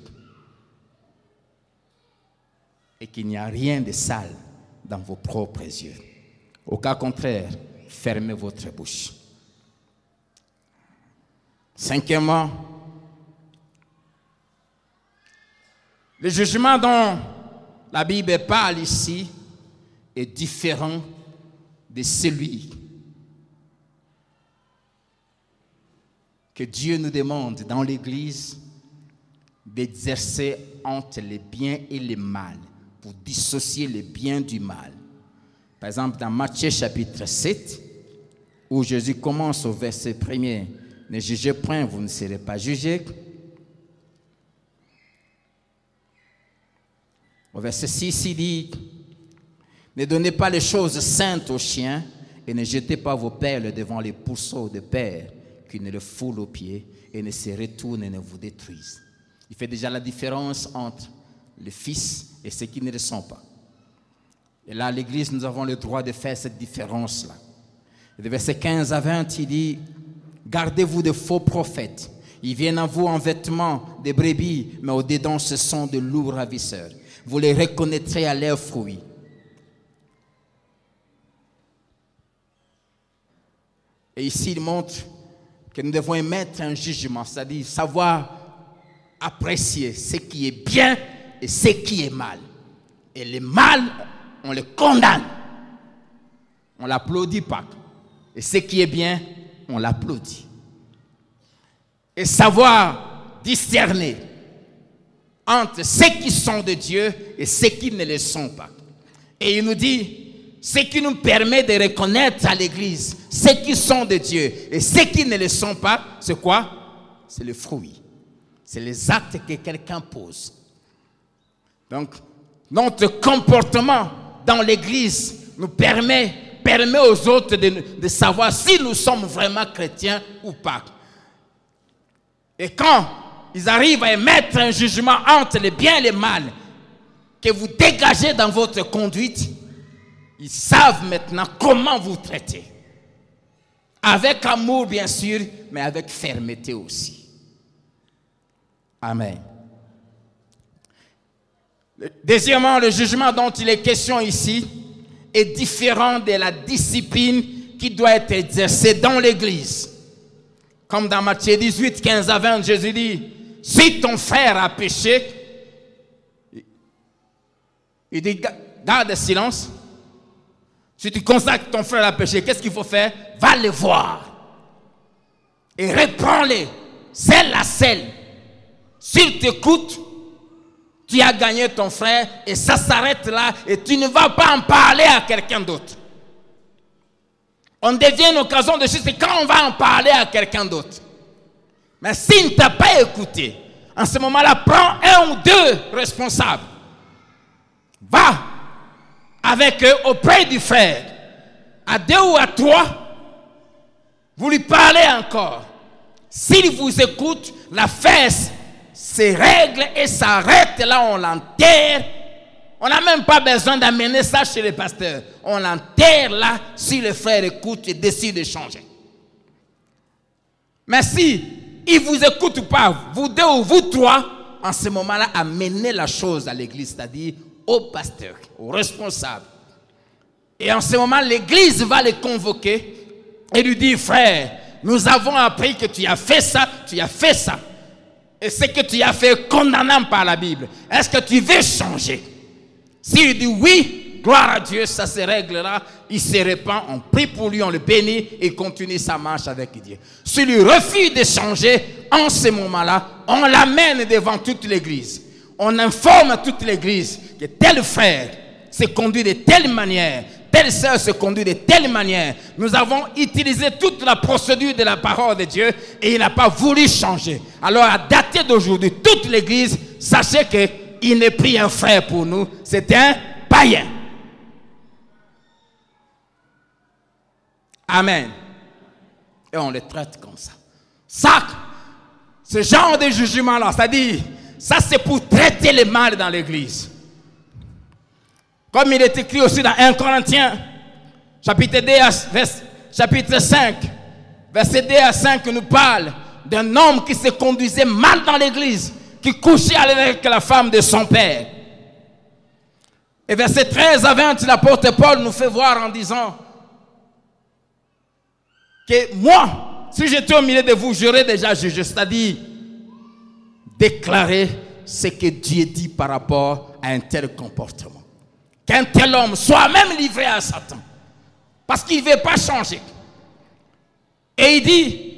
Speaker 1: et qu'il n'y a rien de sale dans vos propres yeux. Au cas contraire, fermez votre bouche. Cinquièmement, le jugement dont la Bible parle ici est différent de celui que Dieu nous demande dans l'Église d'exercer entre le bien et le mal, pour dissocier le bien du mal. Par exemple, dans Matthieu chapitre 7, où Jésus commence au verset 1er, ne jugez point, vous ne serez pas jugés. Au verset 6, il dit, ne donnez pas les choses saintes aux chiens et ne jetez pas vos perles devant les pourceaux de père qui ne le foulent aux pieds et ne se retournent et ne vous détruisent. Il fait déjà la différence entre les fils et ceux qui ne le sont pas. Et là, à l'Église, nous avons le droit de faire cette différence-là. Et de verset 15 à 20, il dit, gardez-vous de faux prophètes. Ils viennent à vous en vêtements de brebis, mais au-dedans, ce sont de loups ravisseurs. Vous les reconnaîtrez à leurs fruits. Et ici, il montre que nous devons émettre un jugement, c'est-à-dire savoir apprécier ce qui est bien et ce qui est mal. Et le mal, on le condamne. On ne l'applaudit pas. Et ce qui est bien, on l'applaudit. Et savoir discerner entre ceux qui sont de Dieu et ceux qui ne le sont pas. Et il nous dit, ce qui nous permet de reconnaître à l'Église ceux qui sont de Dieu et ceux qui ne le sont pas, c'est quoi? C'est le fruit. C'est les actes que quelqu'un pose. Donc, notre comportement dans l'Église nous permet aux autres de savoir si nous sommes vraiment chrétiens ou pas. Et quand ils arrivent à émettre un jugement entre le bien et le mal, que vous dégagez dans votre conduite, ils savent maintenant comment vous traiter. Avec amour, bien sûr, mais avec fermeté aussi. Amen. Deuxièmement, le jugement dont il est question ici est différent de la discipline qui doit être exercée dans l'Église. Comme dans Matthieu 18, 15 à 20, Jésus dit, si ton frère a péché, il dit, garde le silence. Si tu constates que ton frère a péché, qu'est-ce qu'il faut faire? Va le voir. Et reprends-le. Celle à celle. S'il t'écoute, tu as gagné ton frère et ça s'arrête là et tu ne vas pas en parler à quelqu'un d'autre. On devient une occasion de justice quand on va en parler à quelqu'un d'autre. Mais s'il ne t'a pas écouté, En ce moment-là, prends un ou deux responsables. Va avec eux auprès du frère. À deux ou à trois, vous lui parlez encore. S'il vous écoute, l'affaire se règle et s'arrête. Là, on l'enterre. On n'a même pas besoin d'amener ça chez les pasteurs. On l'enterre là si le frère écoute et décide de changer. Mais si il ne vous écoute pas, vous deux ou vous trois, en ce moment-là, amenez la chose à l'église, c'est-à-dire au pasteur, au responsable. Et en ce moment, l'église va les convoquer et lui dire, frère, nous avons appris que tu as fait ça, tu as fait ça. Et ce que tu as fait est condamnable par la Bible. Est-ce que tu veux changer? S'il dit oui, gloire à Dieu, ça se réglera, il se répand, on prie pour lui, on le bénit et continue sa marche avec Dieu. S'il lui refuse de changer, en ce moment-là, on l'amène devant toute l'église. On informe toute l'église que tel frère se conduit de telle manière, telle sœur se conduit de telle manière. Nous avons utilisé toute la procédure de la parole de Dieu et il n'a pas voulu changer. Alors à dater d'aujourd'hui, toute l'église, sachez qu'il n'est plus un frère pour nous, c'est un païen. Amen. Et on le traite comme ça. Ça, ce genre de jugement-là, c'est-à-dire, ça c'est pour traiter le mal dans l'église. Comme il est écrit aussi dans 1 Corinthiens, chapitre 5, verset 2 à 5, nous parle d'un homme qui se conduisait mal dans l'église, qui couchait avec la femme de son père. Et verset 13 à 20, l'apôtre Paul nous fait voir en disant que moi, si j'étais au milieu de vous, j'aurais déjà jugé, c'est-à-dire déclarer ce que Dieu dit par rapport à un tel comportement. Qu'un tel homme soit même livré à Satan, parce qu'il ne veut pas changer. Et il dit,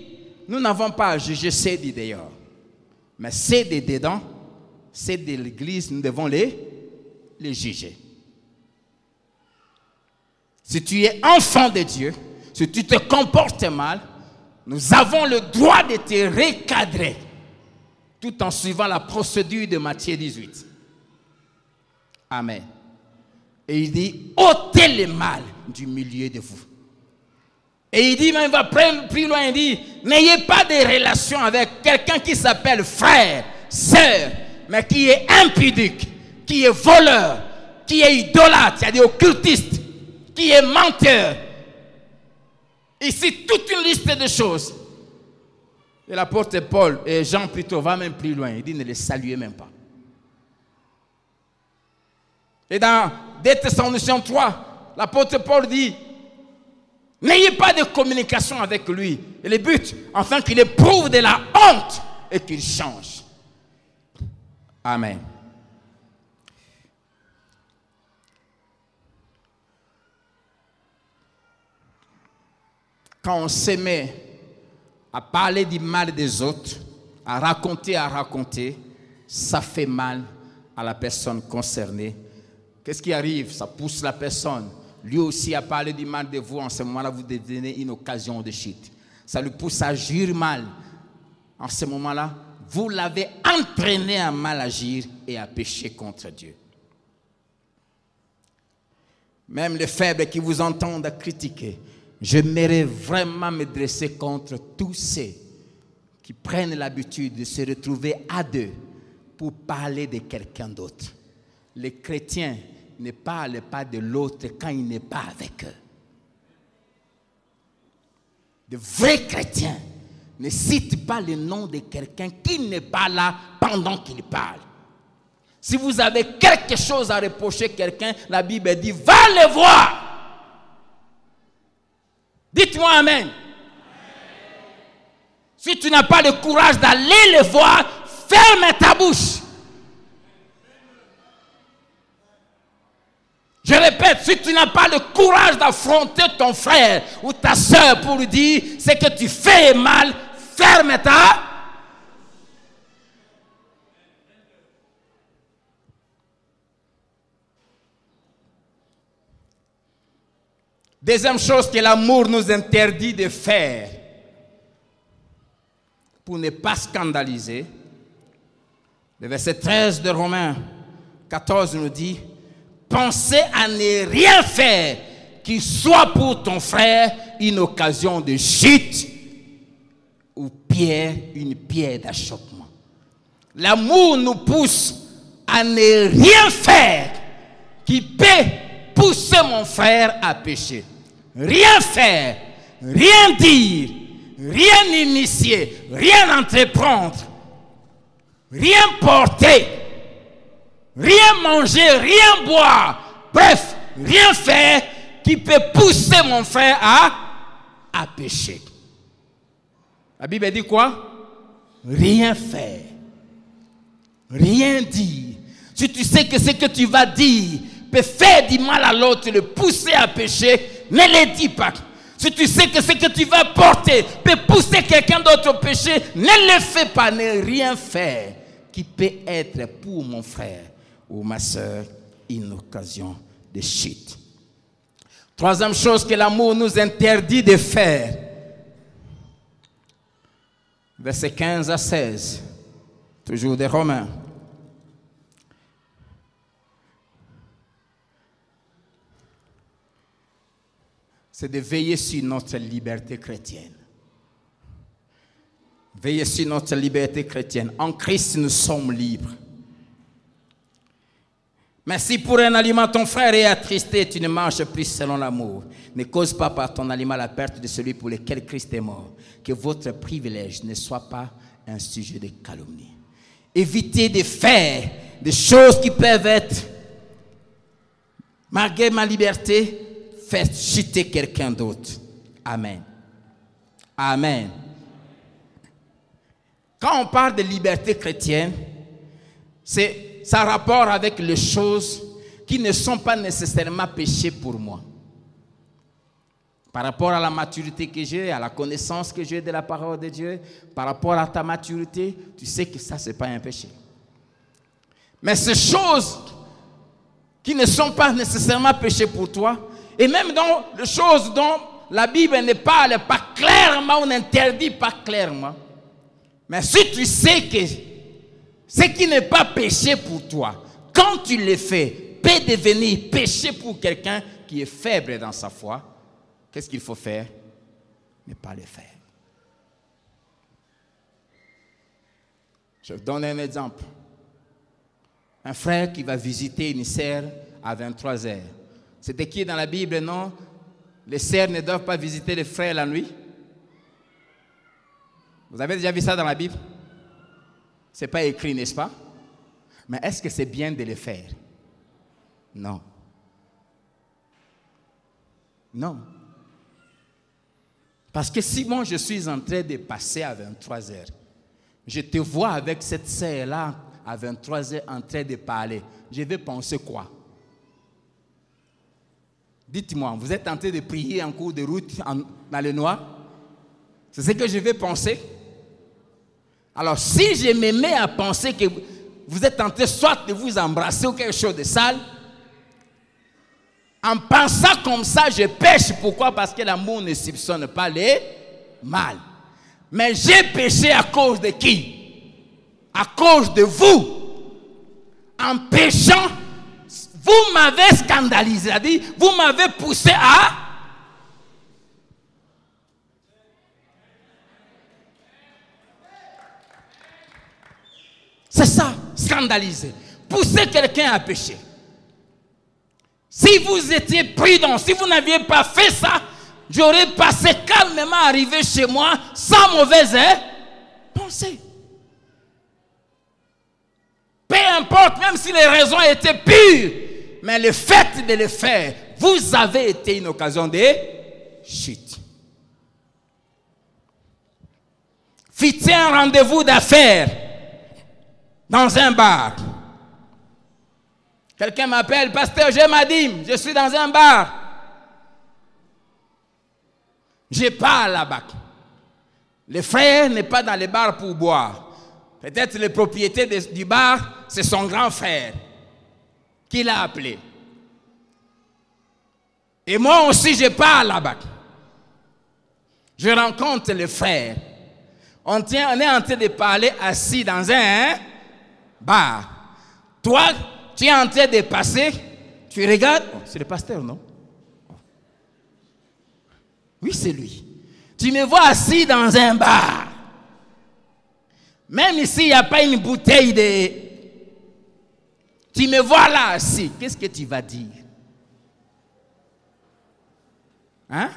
Speaker 1: nous n'avons pas à juger ceux de dehors, mais ceux de dedans, ceux de l'église, nous devons les juger. Si tu es enfant de Dieu, si tu te comportes mal, nous avons le droit de te recadrer, tout en suivant la procédure de Matthieu 18. Amen. Et il dit, ôtez le mal du milieu de vous. Et il dit, mais il va plus loin, il dit, n'ayez pas de relation avec quelqu'un qui s'appelle frère, sœur, mais qui est impudique, qui est voleur, qui est idolâtre, c'est-à-dire occultiste, qui est menteur. Ici, toute une liste de choses. Et l'apôtre Paul, et Jean plutôt, va même plus loin, il dit, ne les saluez même pas. Et dans 2 Thessaloniciens 3, l'apôtre Paul dit, n'ayez pas de communication avec lui. Et le but, afin qu'il éprouve de la honte et qu'il change. Amen. Quand on se met à parler du mal des autres, à raconter, ça fait mal à la personne concernée. Qu'est-ce qui arrive? Ça pousse la personne, lui aussi, à parler du mal de vous. En ce moment-là, vous devenez une occasion de chute. Ça lui pousse à agir mal. En ce moment-là, vous l'avez entraîné à mal agir et à pécher contre Dieu. Même les faibles qui vous entendent critiquer, j'aimerais vraiment me dresser contre tous ceux qui prennent l'habitude de se retrouver à deux pour parler de quelqu'un d'autre. Les chrétiens ne parlent pas de l'autre quand il n'est pas avec eux. De vrais chrétiens ne citent pas le nom de quelqu'un qui n'est pas là pendant qu'il parle. Si vous avez quelque chose à reprocher quelqu'un, la Bible dit, va le voir. Dites-moi amen. Si tu n'as pas le courage d'aller le voir, ferme ta bouche. Je répète, si tu n'as pas le courage d'affronter ton frère ou ta soeur pour lui dire ce que tu fais est mal, ferme ta. Deuxième chose que l'amour nous interdit de faire pour ne pas scandaliser, Le verset 13 de Romains 14 nous dit, pensez à ne rien faire qui soit pour ton frère une occasion de chute ou une pierre d'achoppement. L'amour nous pousse à ne rien faire qui peut pousser mon frère à pécher. Rien faire, rien dire, rien initier, rien entreprendre, rien porter, rien manger, rien boire, bref, rien faire qui peut pousser mon frère à pécher. La Bible dit quoi? Rien faire, rien dire. Si tu sais que ce que tu vas dire peut faire du mal à l'autre, le pousser à pécher, ne le dis pas. Si tu sais que ce que tu vas porter peut pousser quelqu'un d'autre au péché, ne le fais pas, ne rien faire qui peut être pour mon frère ou ma soeur une occasion de chute. Troisième chose que l'amour nous interdit de faire. Versets 15 à 16, toujours des Romains. C'est de veiller sur notre liberté chrétienne. Veiller sur notre liberté chrétienne. En Christ, nous sommes libres. Mais si pour un aliment ton frère est attristé, tu ne manges plus selon l'amour. Ne cause pas par ton aliment la perte de celui pour lequel Christ est mort. Que votre privilège ne soit pas un sujet de calomnie. Évitez de faire des choses qui peuvent être, malgré ma liberté, faire chuter quelqu'un d'autre. Amen. Amen. Quand on parle de liberté chrétienne, ça a rapport avec les choses qui ne sont pas nécessairement péchées pour moi. Par rapport à la maturité que j'ai, à la connaissance que j'ai de la parole de Dieu, par rapport à ta maturité, tu sais que ça, ce n'est pas un péché. Mais ces choses qui ne sont pas nécessairement péchées pour toi, et même dans les choses dont la Bible ne parle pas clairement ou n'interdit pas clairement, mais si tu sais que ce qui n'est pas péché pour toi, quand tu le fais, peut devenir péché pour quelqu'un qui est faible dans sa foi, qu'est-ce qu'il faut faire? Ne pas le faire. Je vous donne un exemple. Un frère qui va visiter une sœur à 23 heures. C'est écrit dans la Bible, non? Les sœurs ne doivent pas visiter les frères la nuit. Vous avez déjà vu ça dans la Bible? Ce n'est pas écrit, n'est-ce pas? Mais est-ce que c'est bien de le faire? Non. Non. Parce que si moi je suis en train de passer à 23 heures, je te vois avec cette sœur-là à 23 heures en train de parler, je vais penser quoi? Dites-moi, vous êtes en train de prier en cours de route dans le noir? C'est ce que je vais penser? Alors, si je me mets à penser que vous êtes en train soit de vous embrasser ou quelque chose de sale, en pensant comme ça, je pêche. Pourquoi? Parce que l'amour ne soupçonne pas les mal. Mais j'ai péché à cause de qui? À cause de vous. En péchant, vous m'avez scandalisé. C'est-à-dire, vous m'avez poussé à... C'est ça, scandaliser. Pousser quelqu'un à pécher. Si vous étiez prudent, si vous n'aviez pas fait ça, j'aurais passé calmement arrivé chez moi sans mauvaise pensée. Peu importe, même si les raisons étaient pures, mais le fait de le faire, vous avez été une occasion de chute. Fixez un rendez-vous d'affaires dans un bar. Quelqu'un m'appelle, pasteur, j'ai ma dîme, je suis dans un bar. Je pars là-bas. Le frère n'est pas dans le bar pour boire. Peut-être le propriétaire du bar, c'est son grand frère qui l'a appelé. Et moi aussi, je pars là-bas. Je rencontre le frère. On est en train de parler assis dans Bah, toi, tu es en train de passer, tu regardes, oh, c'est le pasteur, non? Oui, c'est lui. Tu me vois assis dans un bar. Même ici, il n'y a pas une bouteille de... Tu me vois là assis. Qu'est-ce que tu vas dire? Hein?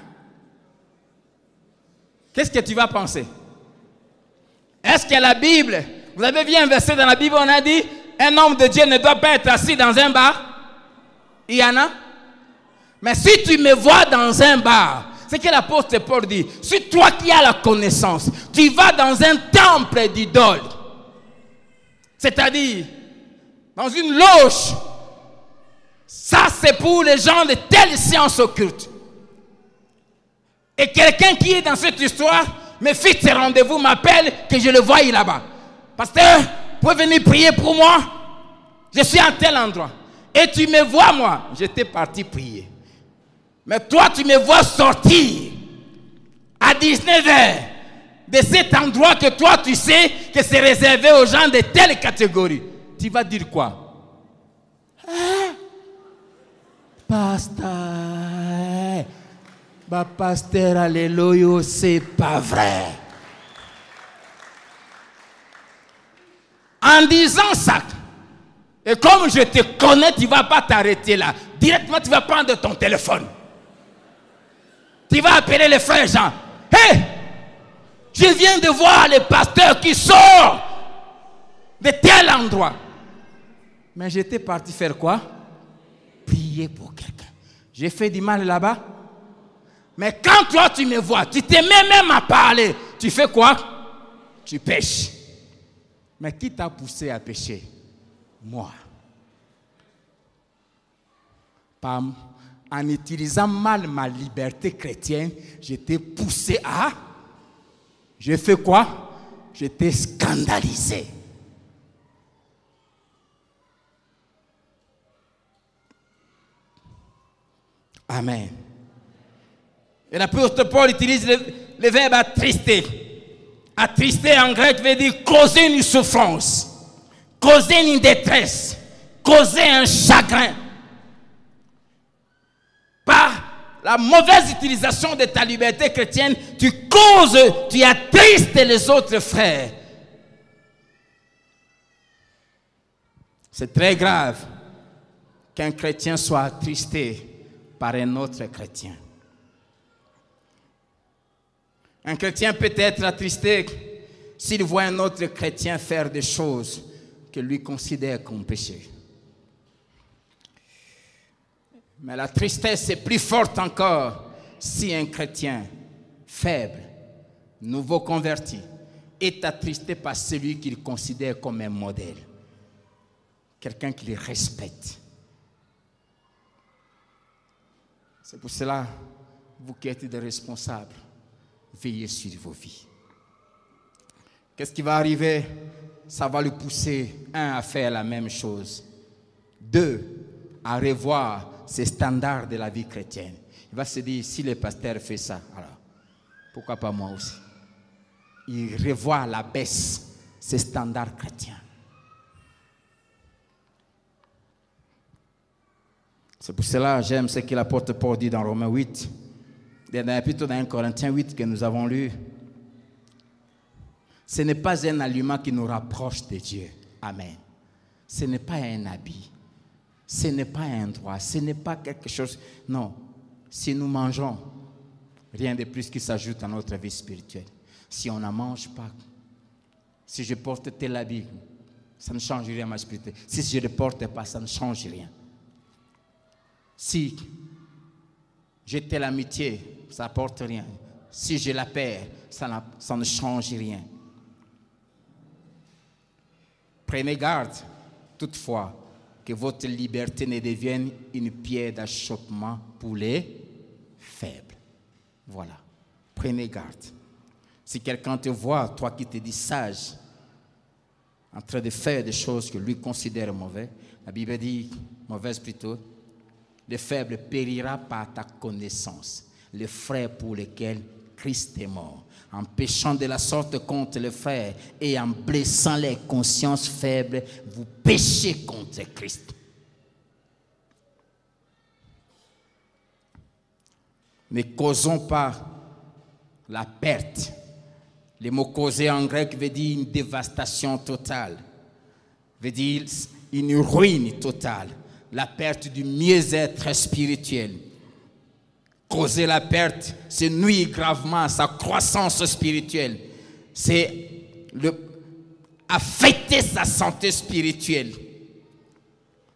Speaker 1: Qu'est-ce que tu vas penser? Est-ce que la Bible, vous avez vu un verset dans la Bible, on a dit, un homme de Dieu ne doit pas être assis dans un bar? Il y en a? Mais si tu me vois dans un bar, c'est que l'apôtre Paul dit, si toi qui as la connaissance, tu vas dans un temple d'idole, c'est-à-dire dans une loge, ça c'est pour les gens de telles sciences occultes. Et quelqu'un qui est dans cette histoire me fixe rendez-vous, m'appelle, que je le voie là-bas. Pasteur, vous pouvez venir prier pour moi? Je suis à tel endroit. Et tu me vois, moi, j'étais parti prier. Mais toi, tu me vois sortir à 19h de cet endroit que toi, tu sais que c'est réservé aux gens de telle catégorie. Tu vas dire quoi? Hein? Pasteur, bah pasteur, alléluia, c'est pas vrai. En disant ça, et comme je te connais, tu ne vas pas t'arrêter là. Directement, tu vas prendre ton téléphone. Tu vas appeler les frères Jean. Hé! Je viens de voir le pasteur qui sort de tel endroit. Mais j'étais parti faire quoi? Prier pour quelqu'un. J'ai fait du mal là-bas. Mais quand toi tu me vois, tu te mets même à parler. Tu fais quoi? Tu pêches. Mais qui t'a poussé à pécher? Moi. En utilisant mal ma liberté chrétienne, j'étais poussé à... J'ai fait quoi? J'étais scandalisé. Amen. Et l'apôtre Paul utilise le verbe attrister. Attrister en grec veut dire causer une souffrance, causer une détresse, causer un chagrin. Par la mauvaise utilisation de ta liberté chrétienne, tu causes, tu attristes les autres frères. C'est très grave qu'un chrétien soit attristé par un autre chrétien. Un chrétien peut être attristé s'il voit un autre chrétien faire des choses que lui considère comme péché. Mais la tristesse est plus forte encore si un chrétien faible, nouveau converti, est attristé par celui qu'il considère comme un modèle. Quelqu'un qui le respecte. C'est pour cela, vous qui êtes des responsables, veillez sur vos vies. Qu'est-ce qui va arriver? Ça va le pousser, un, à faire la même chose. Deux, à revoir ses standards de la vie chrétienne. Il va se dire, si le pasteur fait ça, alors pourquoi pas moi aussi? Il revoit à la baisse ses standards chrétiens. C'est pour cela que j'aime ce que l'apôtre Paul dit dans Romains 8, plutôt dans 1 Corinthiens 8 que nous avons lu. Ce n'est pas un aliment qui nous rapproche de Dieu. Amen. Ce n'est pas un habit. Ce n'est pas un droit. Ce n'est pas quelque chose. Non. Si nous mangeons, rien de plus qui s'ajoute à notre vie spirituelle. Si on n'en mange pas, si je porte tel habit, ça ne change rien à ma spiritualité. Si je ne le porte pas, ça ne change rien. Si j'ai telle amitié, ça n'apporte rien. Si je la perds, ça ne change rien. Prenez garde, toutefois, que votre liberté ne devienne une pierre d'achoppement pour les faibles. Voilà. Prenez garde. Si quelqu'un te voit, toi qui te dis sage, en train de faire des choses que lui considère mauvaises, la Bible dit, mauvaise plutôt, le faible périra par ta connaissance. Les frères pour lesquels Christ est mort. En péchant de la sorte contre les frères et en blessant les consciences faibles, vous péchez contre Christ. Ne causons pas la perte. Le mot causer en grec veut dire une dévastation totale, veut dire une ruine totale, la perte du mieux-être spirituel. Causer la perte, c'est nuire gravement à sa croissance spirituelle. C'est affecter sa santé spirituelle.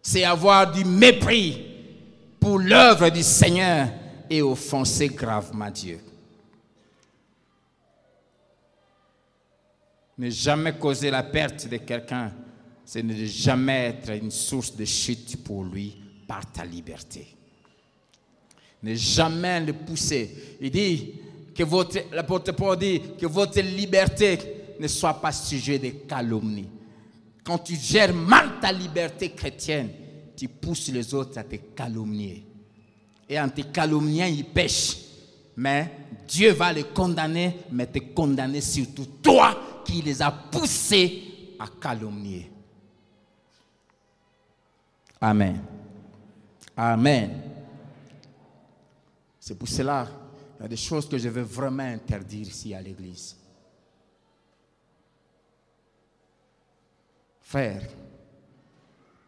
Speaker 1: C'est avoir du mépris pour l'œuvre du Seigneur et offenser gravement Dieu. Ne jamais causer la perte de quelqu'un, c'est ne jamais être une source de chute pour lui par ta liberté. Ne jamais le pousser. Il dit que l'apôtre Paul dit que votre liberté ne soit pas sujet de calomnie. Quand tu gères mal ta liberté chrétienne, tu pousses les autres à te calomnier. Et en te calomniant, ils pêchent. Mais Dieu va les condamner, mais te condamner surtout toi qui les as poussés à calomnier. Amen. Amen. C'est pour cela qu'il y a des choses que je veux vraiment interdire ici à l'église. Frère,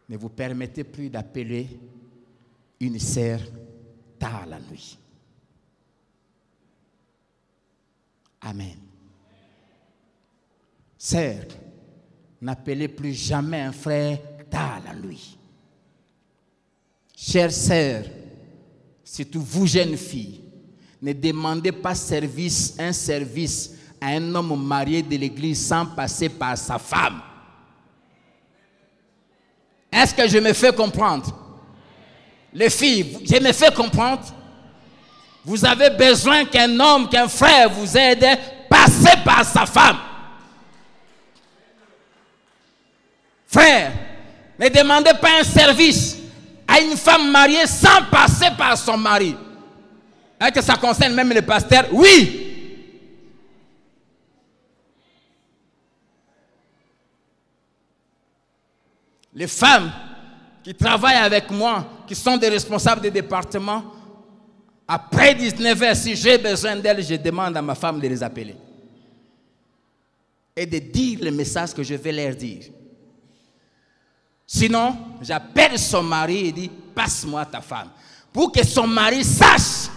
Speaker 1: ne vous permettez plus d'appeler une sœur tard la nuit. Amen. Sœur, n'appelez plus jamais un frère tard la nuit. Chère sœur, surtout vous jeunes filles, ne demandez pas un service à un homme marié de l'église sans passer par sa femme. Est-ce que je me fais comprendre? Les filles, je me fais comprendre? Vous avez besoin qu'un homme, qu'un frère vous aide, passez par sa femme. Frère, ne demandez pas un service à une femme mariée sans passer par son mari. Est-ce que ça concerne même les pasteurs? Oui. Les femmes qui travaillent avec moi, qui sont des responsables des départements, après 19h, si j'ai besoin d'elles, je demande à ma femme de les appeler. Et de dire le message que je vais leur dire. Sinon, j'appelle son mari et dis, passe-moi ta femme. Pour que son mari sache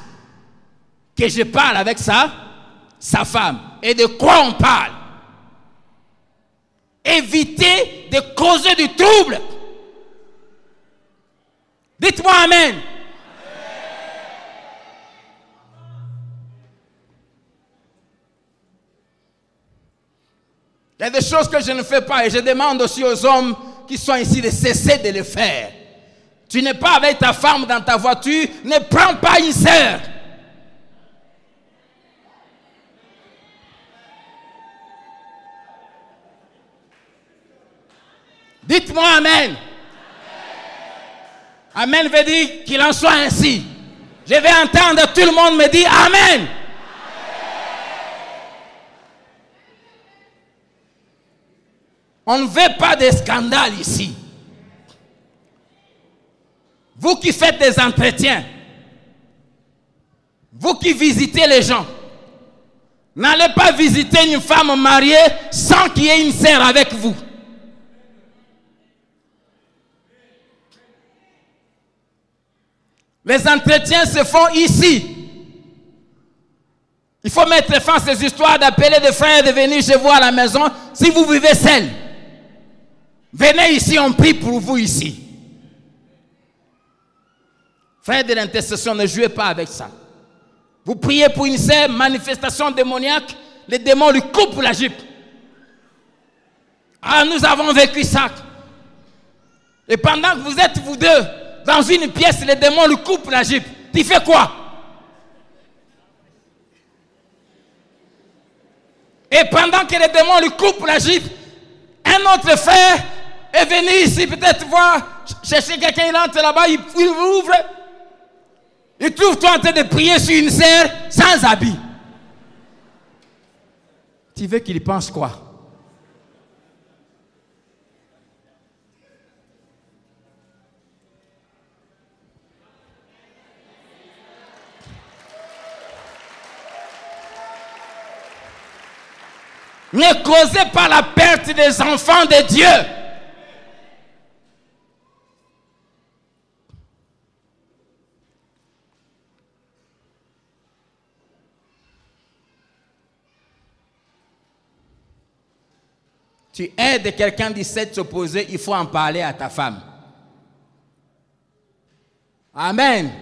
Speaker 1: que je parle avec sa femme. Et de quoi on parle. Évitez de causer du trouble. Dites-moi Amen. Il y a des choses que je ne fais pas et je demande aussi aux hommes qui sont ici de cesser de le faire. Tu n'es pas avec ta femme dans ta voiture, ne prends pas une sœur. Dites-moi Amen. Amen veut dire qu'il en soit ainsi. Je vais entendre tout le monde me dire Amen. On ne veut pas de scandale ici. Vous qui faites des entretiens, vous qui visitez les gens, n'allez pas visiter une femme mariée sans qu'il y ait une sœur avec vous. Les entretiens se font ici. Il faut mettre fin à ces histoires d'appeler des frères de venir chez vous à la maison si vous vivez seul. Venez ici, on prie pour vous ici. Frères de l'intercession, ne jouez pas avec ça. Vous priez pour une sœur, manifestation démoniaque, les démons lui coupent la jupe. Ah, nous avons vécu ça. Et pendant que vous êtes vous deux dans une pièce, les démons lui coupent la jupe. Tu fais quoi? Et pendant que les démons lui coupent la jupe, un autre frère est venu ici peut-être voir, chercher quelqu'un, il entre là-bas, il ouvre. Il trouve toi en train de prier sur une sœur sans habit. Tu veux qu'il pense quoi? Ne causez pas la perte des enfants de Dieu. Tu aides quelqu'un qui sait s'opposer, il faut en parler à ta femme. Amen.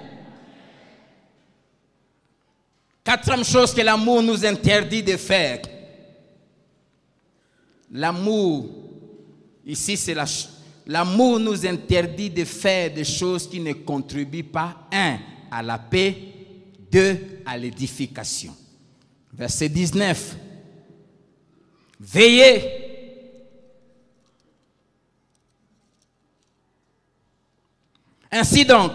Speaker 1: Quatrième chose que l'amour nous interdit de faire. L'amour, ici c'est l'amour nous interdit de faire des choses qui ne contribuent pas, 1, à la paix, 2, à l'édification. Verset 19. Veillez. Ainsi donc,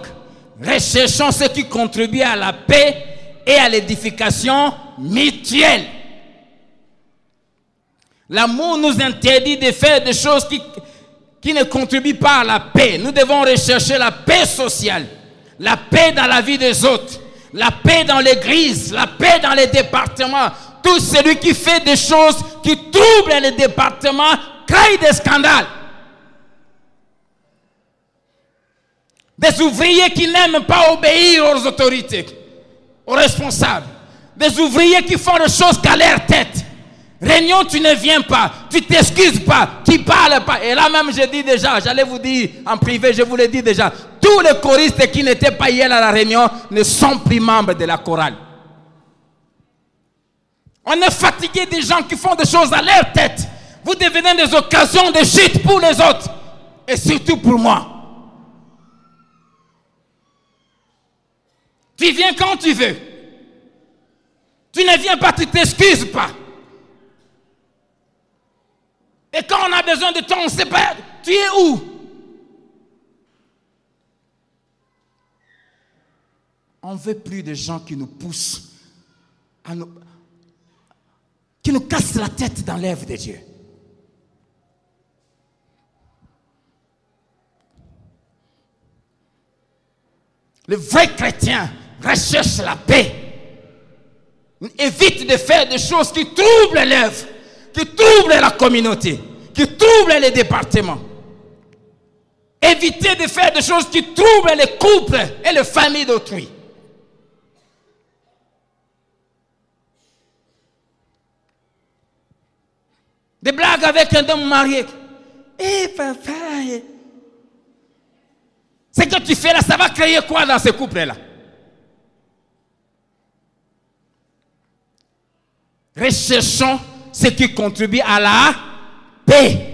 Speaker 1: recherchons ce qui contribue à la paix et à l'édification mutuelle. L'amour nous interdit de faire des choses qui ne contribuent pas à la paix. Nous devons rechercher la paix sociale, la paix dans la vie des autres, la paix dans l'église, la paix dans les départements. Tout celui qui fait des choses qui troublent les départements crée des scandales. Des ouvriers qui n'aiment pas obéir aux autorités, aux responsables. Des ouvriers qui font des choses qu'à leur tête. Réunion, tu ne viens pas, tu t'excuses pas, tu parles pas. Et là même, je dis déjà, j'allais vous dire en privé, je vous l'ai dit déjà, tous les choristes qui n'étaient pas hier à la réunion ne sont plus membres de la chorale. On est fatigué des gens qui font des choses à leur tête. Vous devenez des occasions de chute pour les autres. Et surtout pour moi. Tu viens quand tu veux. Tu ne viens pas, tu ne t'excuses pas. Et quand on a besoin de toi, on ne sait pas, tu es où? On ne veut plus de gens qui nous poussent, qui nous cassent la tête dans l'œuvre de Dieu. Le vrai chrétien recherche la paix. Évite de faire des choses qui troublent l'œuvre, qui troublent la communauté, qui troublent les départements. Évitez de faire des choses qui troublent les couples et les familles d'autrui. Des blagues avec un homme marié. Papa. Ce que tu fais là, ça va créer quoi dans ce couple-là? Recherchons ce qui contribue à la paix.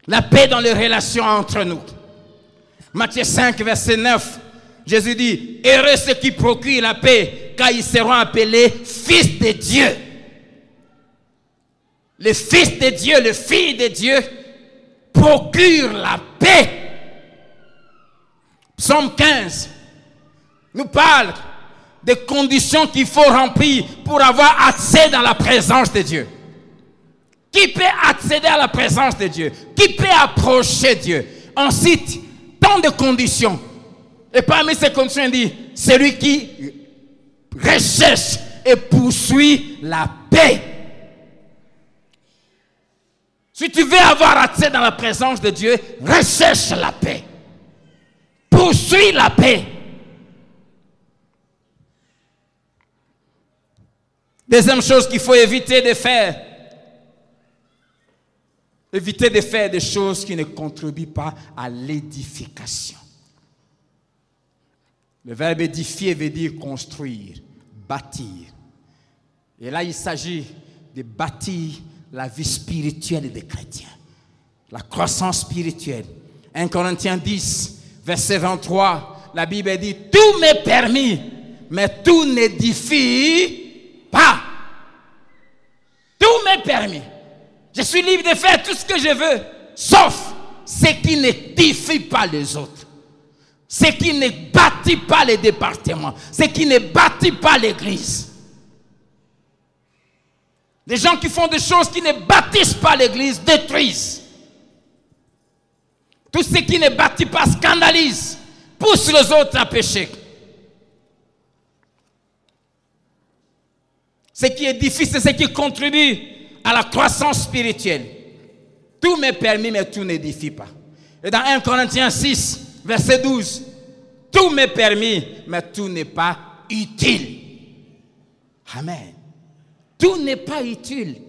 Speaker 1: La paix dans les relations entre nous. Matthieu 5, verset 9. Jésus dit, heureux ceux qui procurent la paix, car ils seront appelés fils de Dieu. Le fils de Dieu, le fils de Dieu procure la paix. Psaume 15 nous parle des conditions qu'il faut remplir pour avoir accès dans la présence de Dieu. Qui peut accéder à la présence de Dieu? Qui peut approcher Dieu? On cite tant de conditions. Et parmi ces conditions, il dit, celui qui recherche et poursuit la paix. Si tu veux avoir accès dans la présence de Dieu, recherche la paix. Poursuis la paix. Deuxième chose qu'il faut éviter de faire. Éviter de faire des choses qui ne contribuent pas à l'édification. Le verbe édifier veut dire construire, bâtir. Et là, il s'agit de bâtir la vie spirituelle des chrétiens. La croissance spirituelle. 1 Corinthiens 10, verset 23, la Bible dit, tout m'est permis, mais tout n'édifie pas. Tout m'est permis. Je suis libre de faire tout ce que je veux, sauf ce qui n'édifie pas les autres. Ce qui ne bâtit bâtit pas les départements, ce qui ne bâtit pas l'église. Les gens qui font des choses qui ne bâtissent pas l'église détruisent. Tout ce qui ne bâtit pas scandalise, pousse les autres à pécher. Ce qui édifie, c'est ce qui contribue à la croissance spirituelle. Tout m'est permis, mais tout n'édifie pas. Et dans 1 Corinthiens 6, verset 12, tout m'est permis, mais tout n'est pas utile. Amen. Tout n'est pas utile.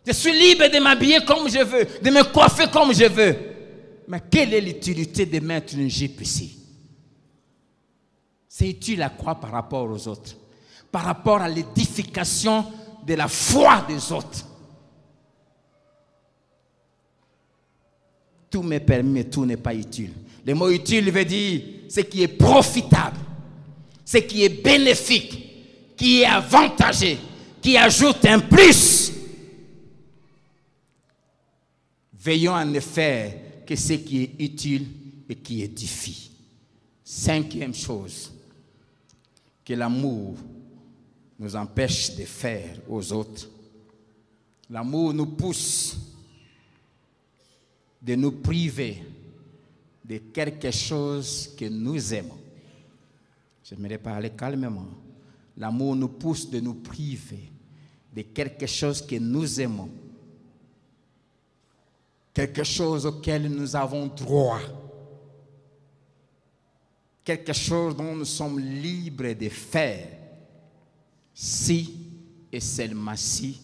Speaker 1: Je suis libre de m'habiller comme je veux, de me coiffer comme je veux. Mais quelle est l'utilité de mettre une jupe ici? C'est utile à quoi par rapport aux autres? Par rapport à l'édification de la foi des autres. Tout m'est permis, mais tout n'est pas utile. Le mot utile veut dire ce qui est profitable, ce qui est bénéfique, qui est avantageux, qui ajoute un plus. Veillons en effet que ce qui est utile et qui édifie. Cinquième chose, que l'amour nous empêche de faire aux autres. L'amour nous pousse de nous priver de quelque chose que nous aimons. J'aimerais parler calmement. L'amour nous pousse de nous priver de quelque chose que nous aimons. Quelque chose auquel nous avons droit. Quelque chose dont nous sommes libres de faire. Si et seulement si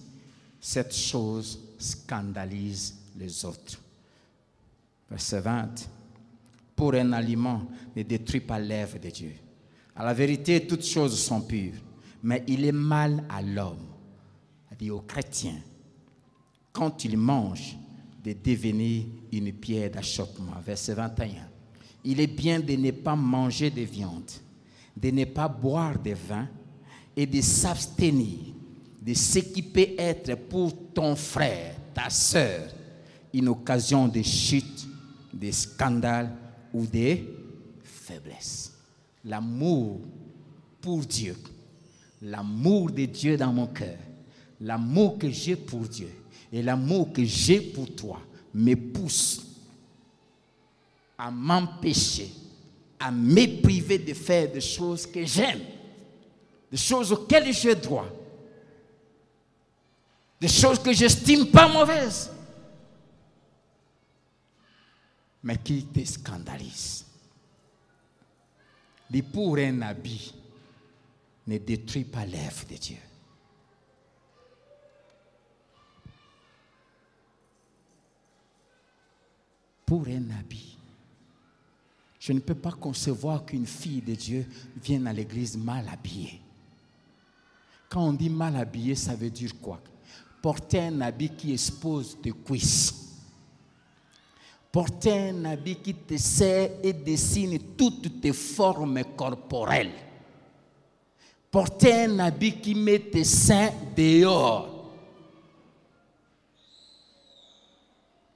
Speaker 1: cette chose scandalise les autres. Verset 20. Pour un aliment ne détruit pas l'œuvre de Dieu. À la vérité, toutes choses sont pures. Mais il est mal à l'homme, c'est-à-dire au chrétien, quand il mange, de devenir une pierre d'achoppement. Verset 21. Il est bien de ne pas manger de viande, de ne pas boire de vin et de s'abstenir de ce qui peut être pour ton frère, ta sœur, une occasion de chute, de scandale ou de faiblesse. L'amour pour Dieu, l'amour de Dieu dans mon cœur, l'amour que j'ai pour Dieu et l'amour que j'ai pour toi me pousse à m'empêcher, à me priver de faire des choses que j'aime, des choses auxquelles j'ai droit, des choses que je n'estime pas mauvaises, mais qui te scandalisent. Et pour un habit ne détruit pas l'œuvre de Dieu. Pour un habit. Je ne peux pas concevoir qu'une fille de Dieu vienne à l'église mal habillée. Quand on dit mal habillée, ça veut dire quoi? Porter un habit qui expose tes cuisses. Porter un habit qui te sert et dessine toutes tes formes corporelles. Porter un habit qui met tes seins dehors.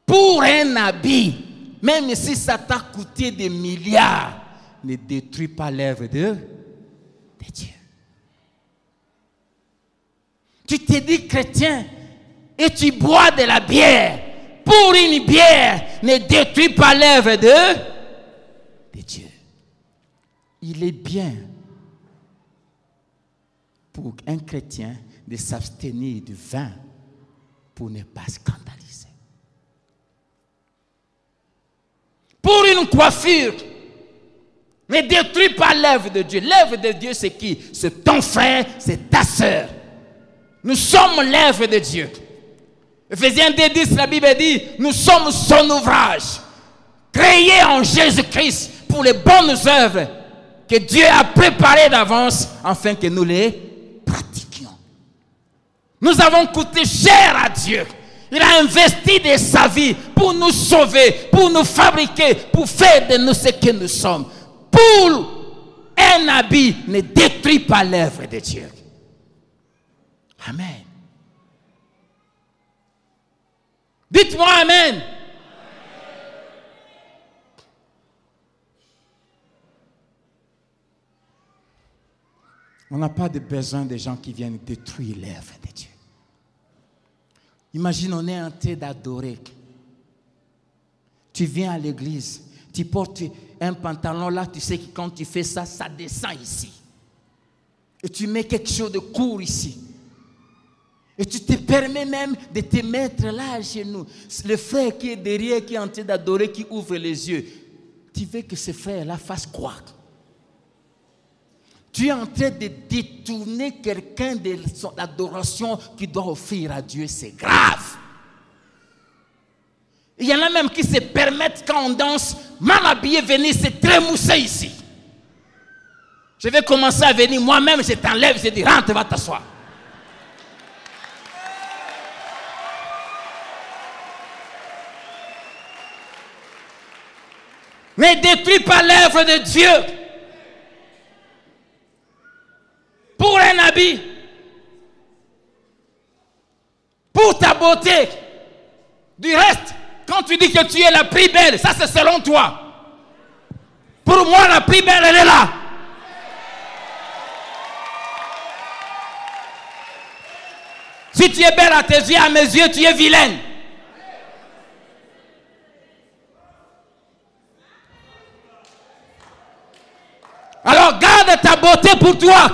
Speaker 1: Pour un habit, même si ça t'a coûté des milliards, ne détruit pas l'œuvre de Dieu. Tu te dis chrétien et tu bois de la bière. Pour une bière, ne détruit pas l'œuvre de Dieu. Il est bien pour un chrétien de s'abstenir du vin pour ne pas scandaliser. Pour une coiffure, ne détruis pas l'œuvre de Dieu. L'œuvre de Dieu, c'est qui? C'est ton frère, c'est ta sœur. Nous sommes l'œuvre de Dieu. Ephésiens 2:10, la Bible dit, nous sommes son ouvrage, créé en Jésus-Christ pour les bonnes œuvres que Dieu a préparées d'avance afin que nous les pratiquions. Nous avons coûté cher à Dieu. Il a investi de sa vie pour nous sauver, pour nous fabriquer, pour faire de nous ce que nous sommes. Pour un habit ne détruit pas l'œuvre de Dieu. Amen. Dites-moi Amen. On n'a pas de besoin de gens qui viennent détruire l'œuvre de Dieu. Imagine, on est en train d'adorer. Tu viens à l'église, tu portes un pantalon là, tu sais que quand tu fais ça, ça descend ici. Et tu mets quelque chose de court ici. Et tu te permets même de te mettre là à genoux. Le frère qui est derrière, qui est en train d'adorer, qui ouvre les yeux. Tu veux que ce frère-là fasse quoi? Tu es en train de détourner quelqu'un de l'adoration qu'il doit offrir à Dieu. C'est grave. Il y en a même qui se permettent quand on danse, mal habillé, venir se trémousser ici. Je vais commencer à venir, moi-même, je t'enlève, je dis, rentre, va t'asseoir. Ne détruis pas l'œuvre de Dieu pour un habit, pour ta beauté. Du reste, quand tu dis que tu es la plus belle, ça c'est selon toi. Pour moi, la plus belle, elle est là. Si tu es belle à tes yeux, à mes yeux, tu es vilaine. Alors garde ta beauté pour toi.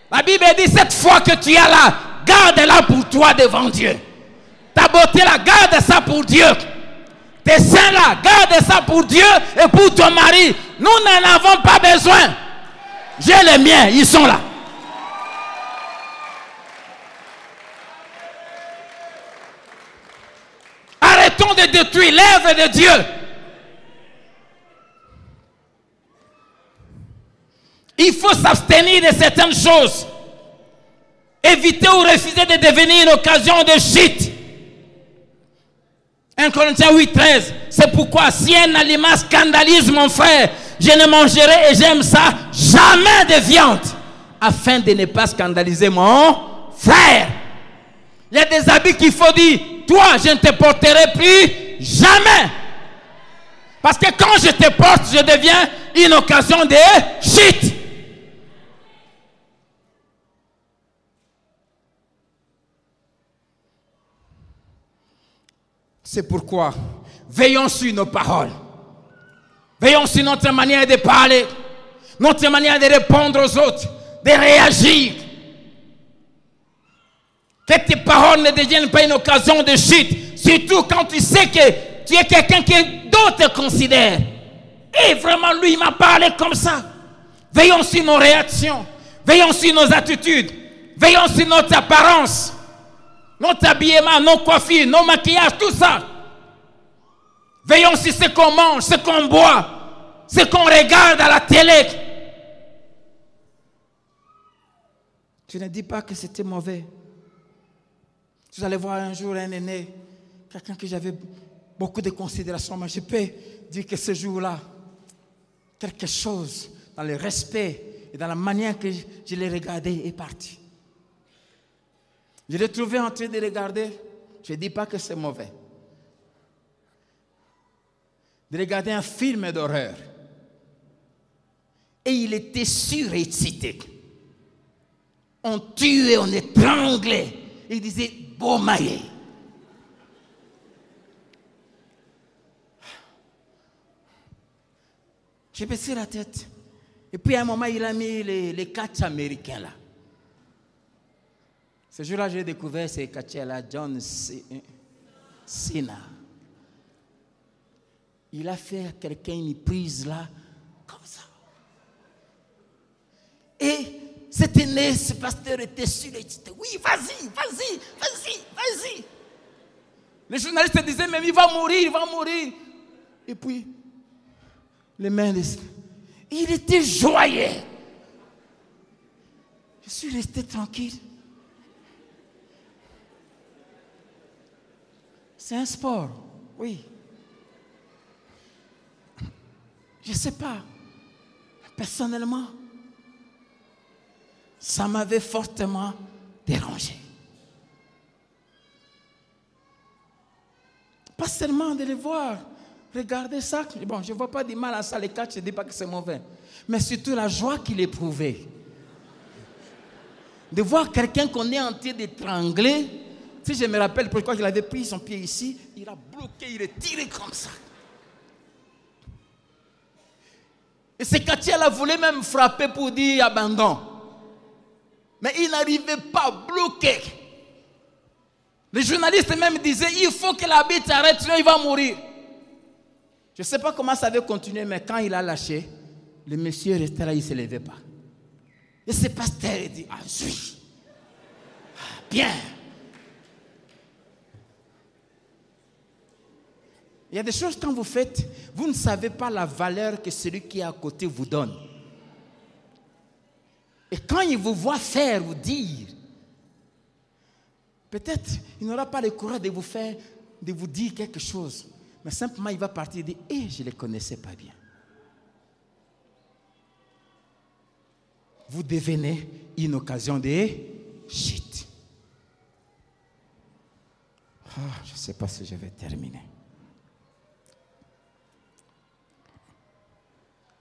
Speaker 1: La Bible dit, cette foi que tu as là, garde-la pour toi devant Dieu. Ta beauté là, garde ça pour Dieu. Tes seins là, garde ça pour Dieu et pour ton mari. Nous n'en avons pas besoin. J'ai les miens, ils sont là. Arrêtons de détruire l'œuvre de Dieu. Il faut s'abstenir de certaines choses. Éviter ou refuser de devenir une occasion de chute. 1 Corinthiens 8, 13. C'est pourquoi si un aliment scandalise mon frère, je ne mangerai, et j'aime ça, jamais de viande, afin de ne pas scandaliser mon frère. Il y a des habits qu'il faut dire, toi je ne te porterai plus jamais. Parce que quand je te porte, je deviens une occasion de chute. C'est pourquoi, veillons sur nos paroles. Veillons sur notre manière de parler, notre manière de répondre aux autres, de réagir. Que tes paroles ne deviennent pas une occasion de chute, surtout quand tu sais que tu es quelqu'un que d'autres considèrent. Et vraiment, lui, il m'a parlé comme ça. Veillons sur nos réactions, veillons sur nos attitudes, veillons sur notre apparence. Notre habillement, nos coiffures, nos maquillages, tout ça. Veillons sur ce qu'on mange, ce qu'on boit, ce qu'on regarde à la télé. Tu ne dis pas que c'était mauvais. Vous allez voir un jour un aîné, quelqu'un que j'avais beaucoup de considération, mais je peux dire que ce jour-là, quelque chose dans le respect et dans la manière que je l'ai regardé est parti. Je l'ai trouvé en train de regarder. Je ne dis pas que c'est mauvais. De regarder un film d'horreur. Et il était surexcité. On tuait, on étranglait. Il disait, Bomaye. J'ai baissé la tête. Et puis à un moment, il a mis les catchs américains là. Ce jour-là, j'ai découvert ces catchers-là, John Cena. Il a fait à quelqu'un une prise là, comme ça. Et cet aîné, ce pasteur était sûr, il disait, oui, vas-y, vas-y, vas-y, vas-y. Les journalistes disaient, mais il va mourir, il va mourir. Et puis, les mains, il était joyeux. Je suis resté tranquille. C'est un sport, oui. Je ne sais pas. Personnellement, ça m'avait fortement dérangé. Pas seulement de les voir, regarder ça. Bon, je ne vois pas du mal à ça, les quatre, je ne dis pas que c'est mauvais. Mais surtout la joie qu'il éprouvait. de voir quelqu'un qu'on est en train d'étrangler. Si je me rappelle pourquoi il avait pris son pied ici, il a bloqué, il est tiré comme ça. Et Sekatiel a voulu même frapper pour dire abandon. Mais il n'arrivait pas à bloquer. Les journalistes même disaient, il faut que l'arbitre arrête, sinon il va mourir. Je ne sais pas comment ça avait continué, mais quand il a lâché, le monsieur restait là, il ne se levait pas. Et ce pasteur, il dit, ah oui, bien. Il y a des choses quand vous faites, vous ne savez pas la valeur que celui qui est à côté vous donne. Et quand il vous voit faire ou dire, peut-être il n'aura pas le courage de vous faire, de vous dire quelque chose. Mais simplement il va partir et dire, je ne les connaissais pas bien. Vous devenez une occasion de chute. Je ne sais pas si je vais terminer.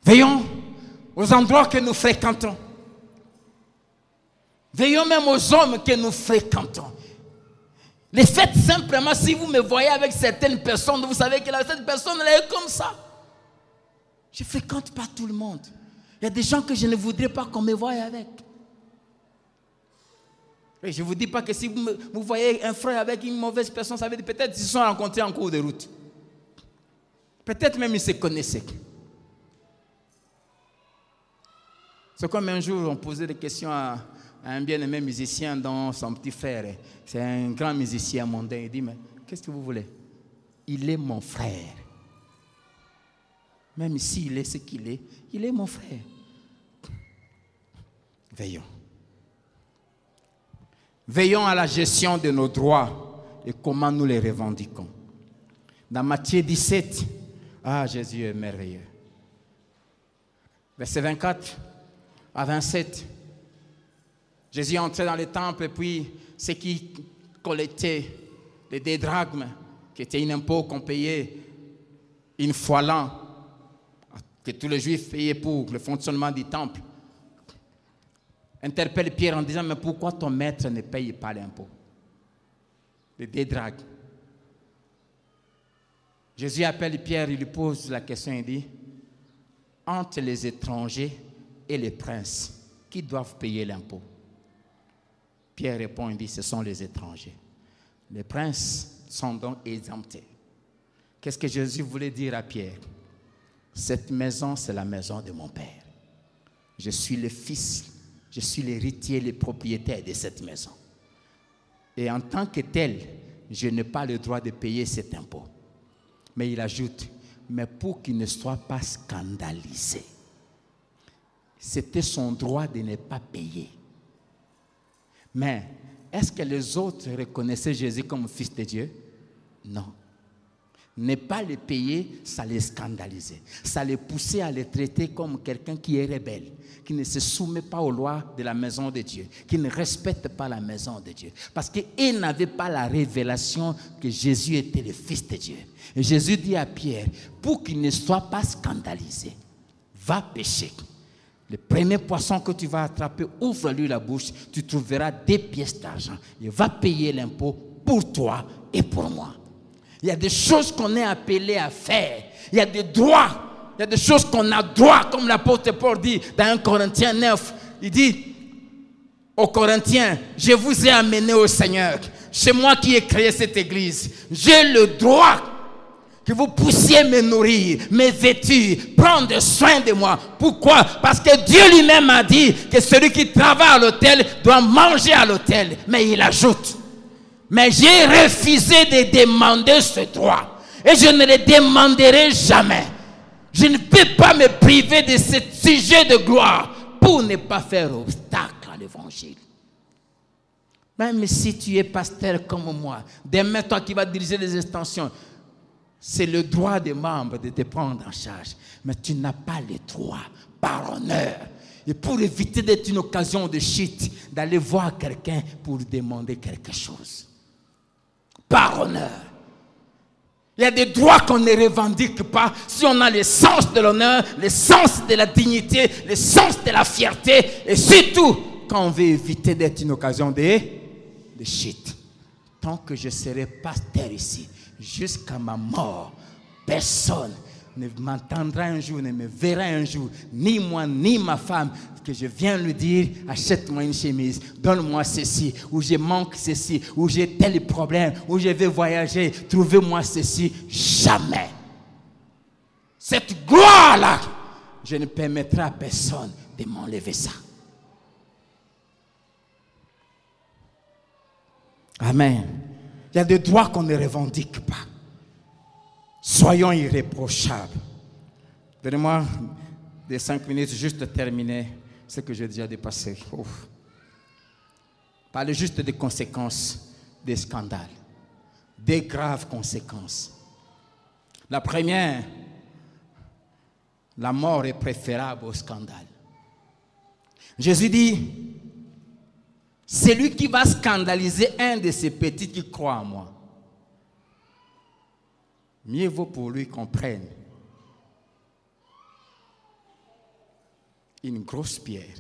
Speaker 1: Veillons aux endroits que nous fréquentons. Veillons même aux hommes que nous fréquentons. Les faites simplement, si vous me voyez avec certaines personnes, vous savez que cette personne elle est comme ça. Je ne fréquente pas tout le monde. Il y a des gens que je ne voudrais pas qu'on me voie avec. Et je ne vous dis pas que si vous voyez un frère avec une mauvaise personne, ça veut dire peut-être qu'ils se sont rencontrés en cours de route. Peut-être même ils se connaissaient. C'est comme un jour, on posait des questions à un bien-aimé musicien dont son petit frère, c'est un grand musicien mondain. Il dit, mais qu'est-ce que vous voulez? Il est mon frère. Même s'il est ce qu'il est, il est mon frère. Veillons. Veillons à la gestion de nos droits et comment nous les revendiquons. Dans Matthieu 17, Jésus est merveilleux. Verset 24 à 27. Jésus est entré dans le temple et puis ceux qui collectaient les dédrachmes, qui étaient un impôt qu'on payait une fois l'an, que tous les Juifs payaient pour le fonctionnement du temple, interpelle Pierre en disant, mais pourquoi ton maître ne paye pas l'impôt? Les dédrachmes. Jésus appelle Pierre, il lui pose la question, il dit, entre les étrangers et les princes, qui doivent payer l'impôt? Pierre répond, il dit, ce sont les étrangers. Les princes sont donc exemptés. Qu'est-ce que Jésus voulait dire à Pierre? Cette maison, c'est la maison de mon Père. Je suis le fils, je suis l'héritier, le propriétaire de cette maison. Et en tant que tel, je n'ai pas le droit de payer cet impôt. Mais il ajoute, mais pour qu'il ne soit pas scandalisé. C'était son droit de ne pas payer. Mais est-ce que les autres reconnaissaient Jésus comme fils de Dieu? Non. Ne pas le payer, ça les scandalisait. Ça les poussait à le traiter comme quelqu'un qui est rebelle, qui ne se soumet pas aux lois de la maison de Dieu, qui ne respecte pas la maison de Dieu. Parce qu'ils n'avaient pas la révélation que Jésus était le fils de Dieu. Et Jésus dit à Pierre, pour qu'il ne soit pas scandalisé, va pêcher. Le premier poisson que tu vas attraper, ouvre-lui la bouche, tu trouveras 2 pièces d'argent. Il va payer l'impôt pour toi et pour moi. Il y a des choses qu'on est appelé à faire. Il y a des droits. Il y a des choses qu'on a droit, comme l'apôtre Paul dit dans 1 Corinthiens 9. Il dit aux Corinthiens, je vous ai amené au Seigneur. C'est moi qui ai créé cette église. J'ai le droit que vous puissiez me nourrir, me vêtir, prendre soin de moi. Pourquoi? Parce que Dieu lui-même a dit que celui qui travaille à l'autel doit manger à l'autel. Mais il ajoute, mais j'ai refusé de demander ce droit. Et je ne le demanderai jamais. Je ne peux pas me priver de ce sujet de gloire pour ne pas faire obstacle à l'évangile. Même si tu es pasteur comme moi, demain toi qui vas diriger les extensions, c'est le droit des membres de te prendre en charge. Mais tu n'as pas le droit, par honneur, et pour éviter d'être une occasion de chute, d'aller voir quelqu'un pour demander quelque chose. Par honneur. Il y a des droits qu'on ne revendique pas si on a le sens de l'honneur, le sens de la dignité, le sens de la fierté et surtout quand on veut éviter d'être une occasion de chute. Tant que je serai pasteur ici, jusqu'à ma mort, personne ne m'entendra un jour, ne me verra un jour, ni moi, ni ma femme, que je viens lui dire, achète-moi une chemise, donne-moi ceci, ou je manque ceci, ou j'ai tel problème, ou je vais voyager, trouvez-moi ceci. Jamais. Cette gloire-là, je ne permettrai à personne de m'enlever ça. Amen. Il y a des droits qu'on ne revendique pas. Soyons irréprochables. Donnez-moi des 5 minutes juste de terminer ce que j'ai déjà dépassé. Ouf. Parlez juste des conséquences des scandales. Des graves conséquences. La première, la mort est préférable au scandale. Jésus dit, celui qui va scandaliser un de ces petits qui croient en moi, mieux vaut pour lui qu'on prenne une grosse pierre,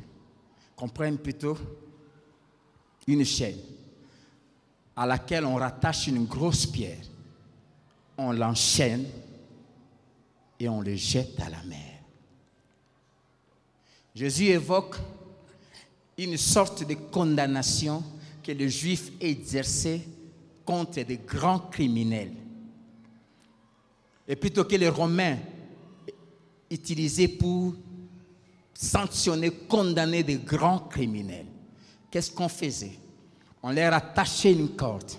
Speaker 1: qu'on prenne plutôt une chaîne à laquelle on rattache une grosse pierre, on l'enchaîne et on le jette à la mer. Jésus évoque une sorte de condamnation que les Juifs exerçaient contre des grands criminels. Et plutôt que les Romains utilisaient pour sanctionner, condamner des grands criminels, qu'est-ce qu'on faisait? On leur attachait une corde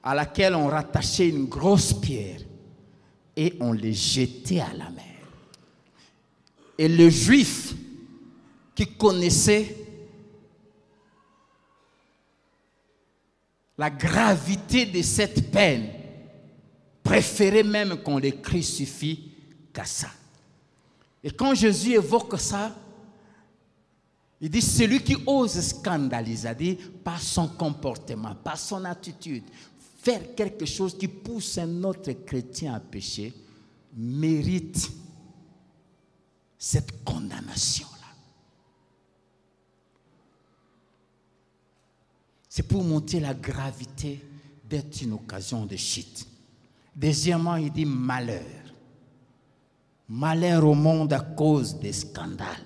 Speaker 1: à laquelle on rattachait une grosse pierre et on les jetait à la mer. Et le Juif qui connaissait la gravité de cette peine préférait même qu'on les crucifie qu'à ça. Et quand Jésus évoque ça, il dit, celui qui ose scandaliser, dit, par son comportement, par son attitude, faire quelque chose qui pousse un autre chrétien à pécher, mérite cette condamnation-là. C'est pour montrer la gravité d'être une occasion de chute. Deuxièmement, il dit malheur. Malheur au monde à cause des scandales.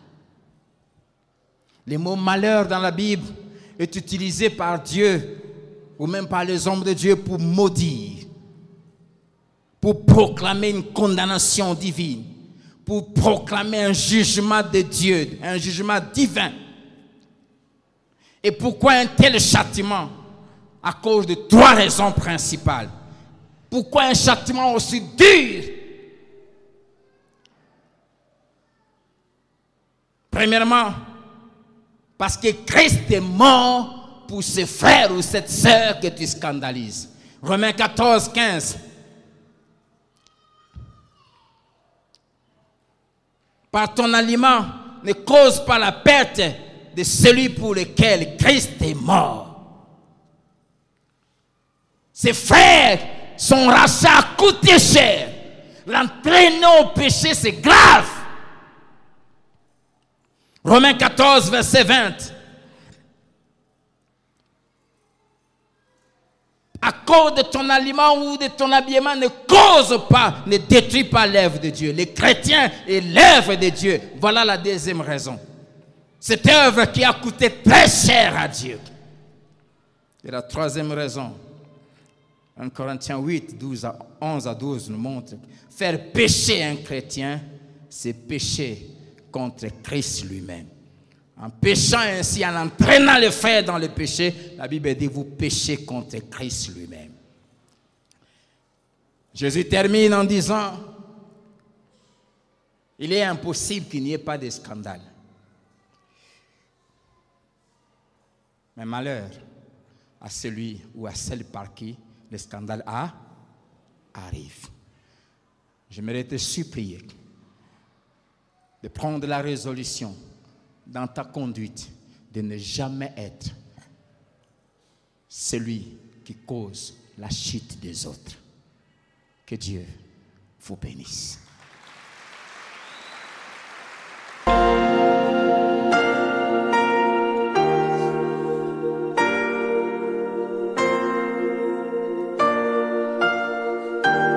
Speaker 1: Le mot malheur dans la Bible est utilisé par Dieu ou même par les hommes de Dieu pour maudire, pour proclamer une condamnation divine, pour proclamer un jugement de Dieu, un jugement divin. Et pourquoi un tel châtiment? À cause de 3 raisons principales. Pourquoi un châtiment aussi dur? Premièrement, parce que Christ est mort pour ce frère ou cette sœur que tu scandalises. Romains 14, 15. Par ton aliment, ne cause pas la perte de celui pour lequel Christ est mort. Ses frères, son rachat a coûté cher. L'entraîner au péché, c'est grave. Romains 14, verset 20. À cause de ton aliment ou de ton habillement, ne cause pas, ne détruis pas l'œuvre de Dieu. Les chrétiens et l'œuvre de Dieu. Voilà la deuxième raison. Cette œuvre qui a coûté très cher à Dieu. Et la troisième raison, 1 Corinthiens 8, 11 à 12 nous montre, faire pécher un chrétien, c'est pécher contre Christ lui-même. En péchant ainsi, en entraînant les frères dans le péché, la Bible dit, vous péchez contre Christ lui-même. Jésus termine en disant, il est impossible qu'il n'y ait pas de scandale. Mais malheur à celui ou à celle par qui le scandale arrive. J'aimerais te supplier de prendre la résolution dans ta conduite de ne jamais être celui qui cause la chute des autres. Que Dieu vous bénisse.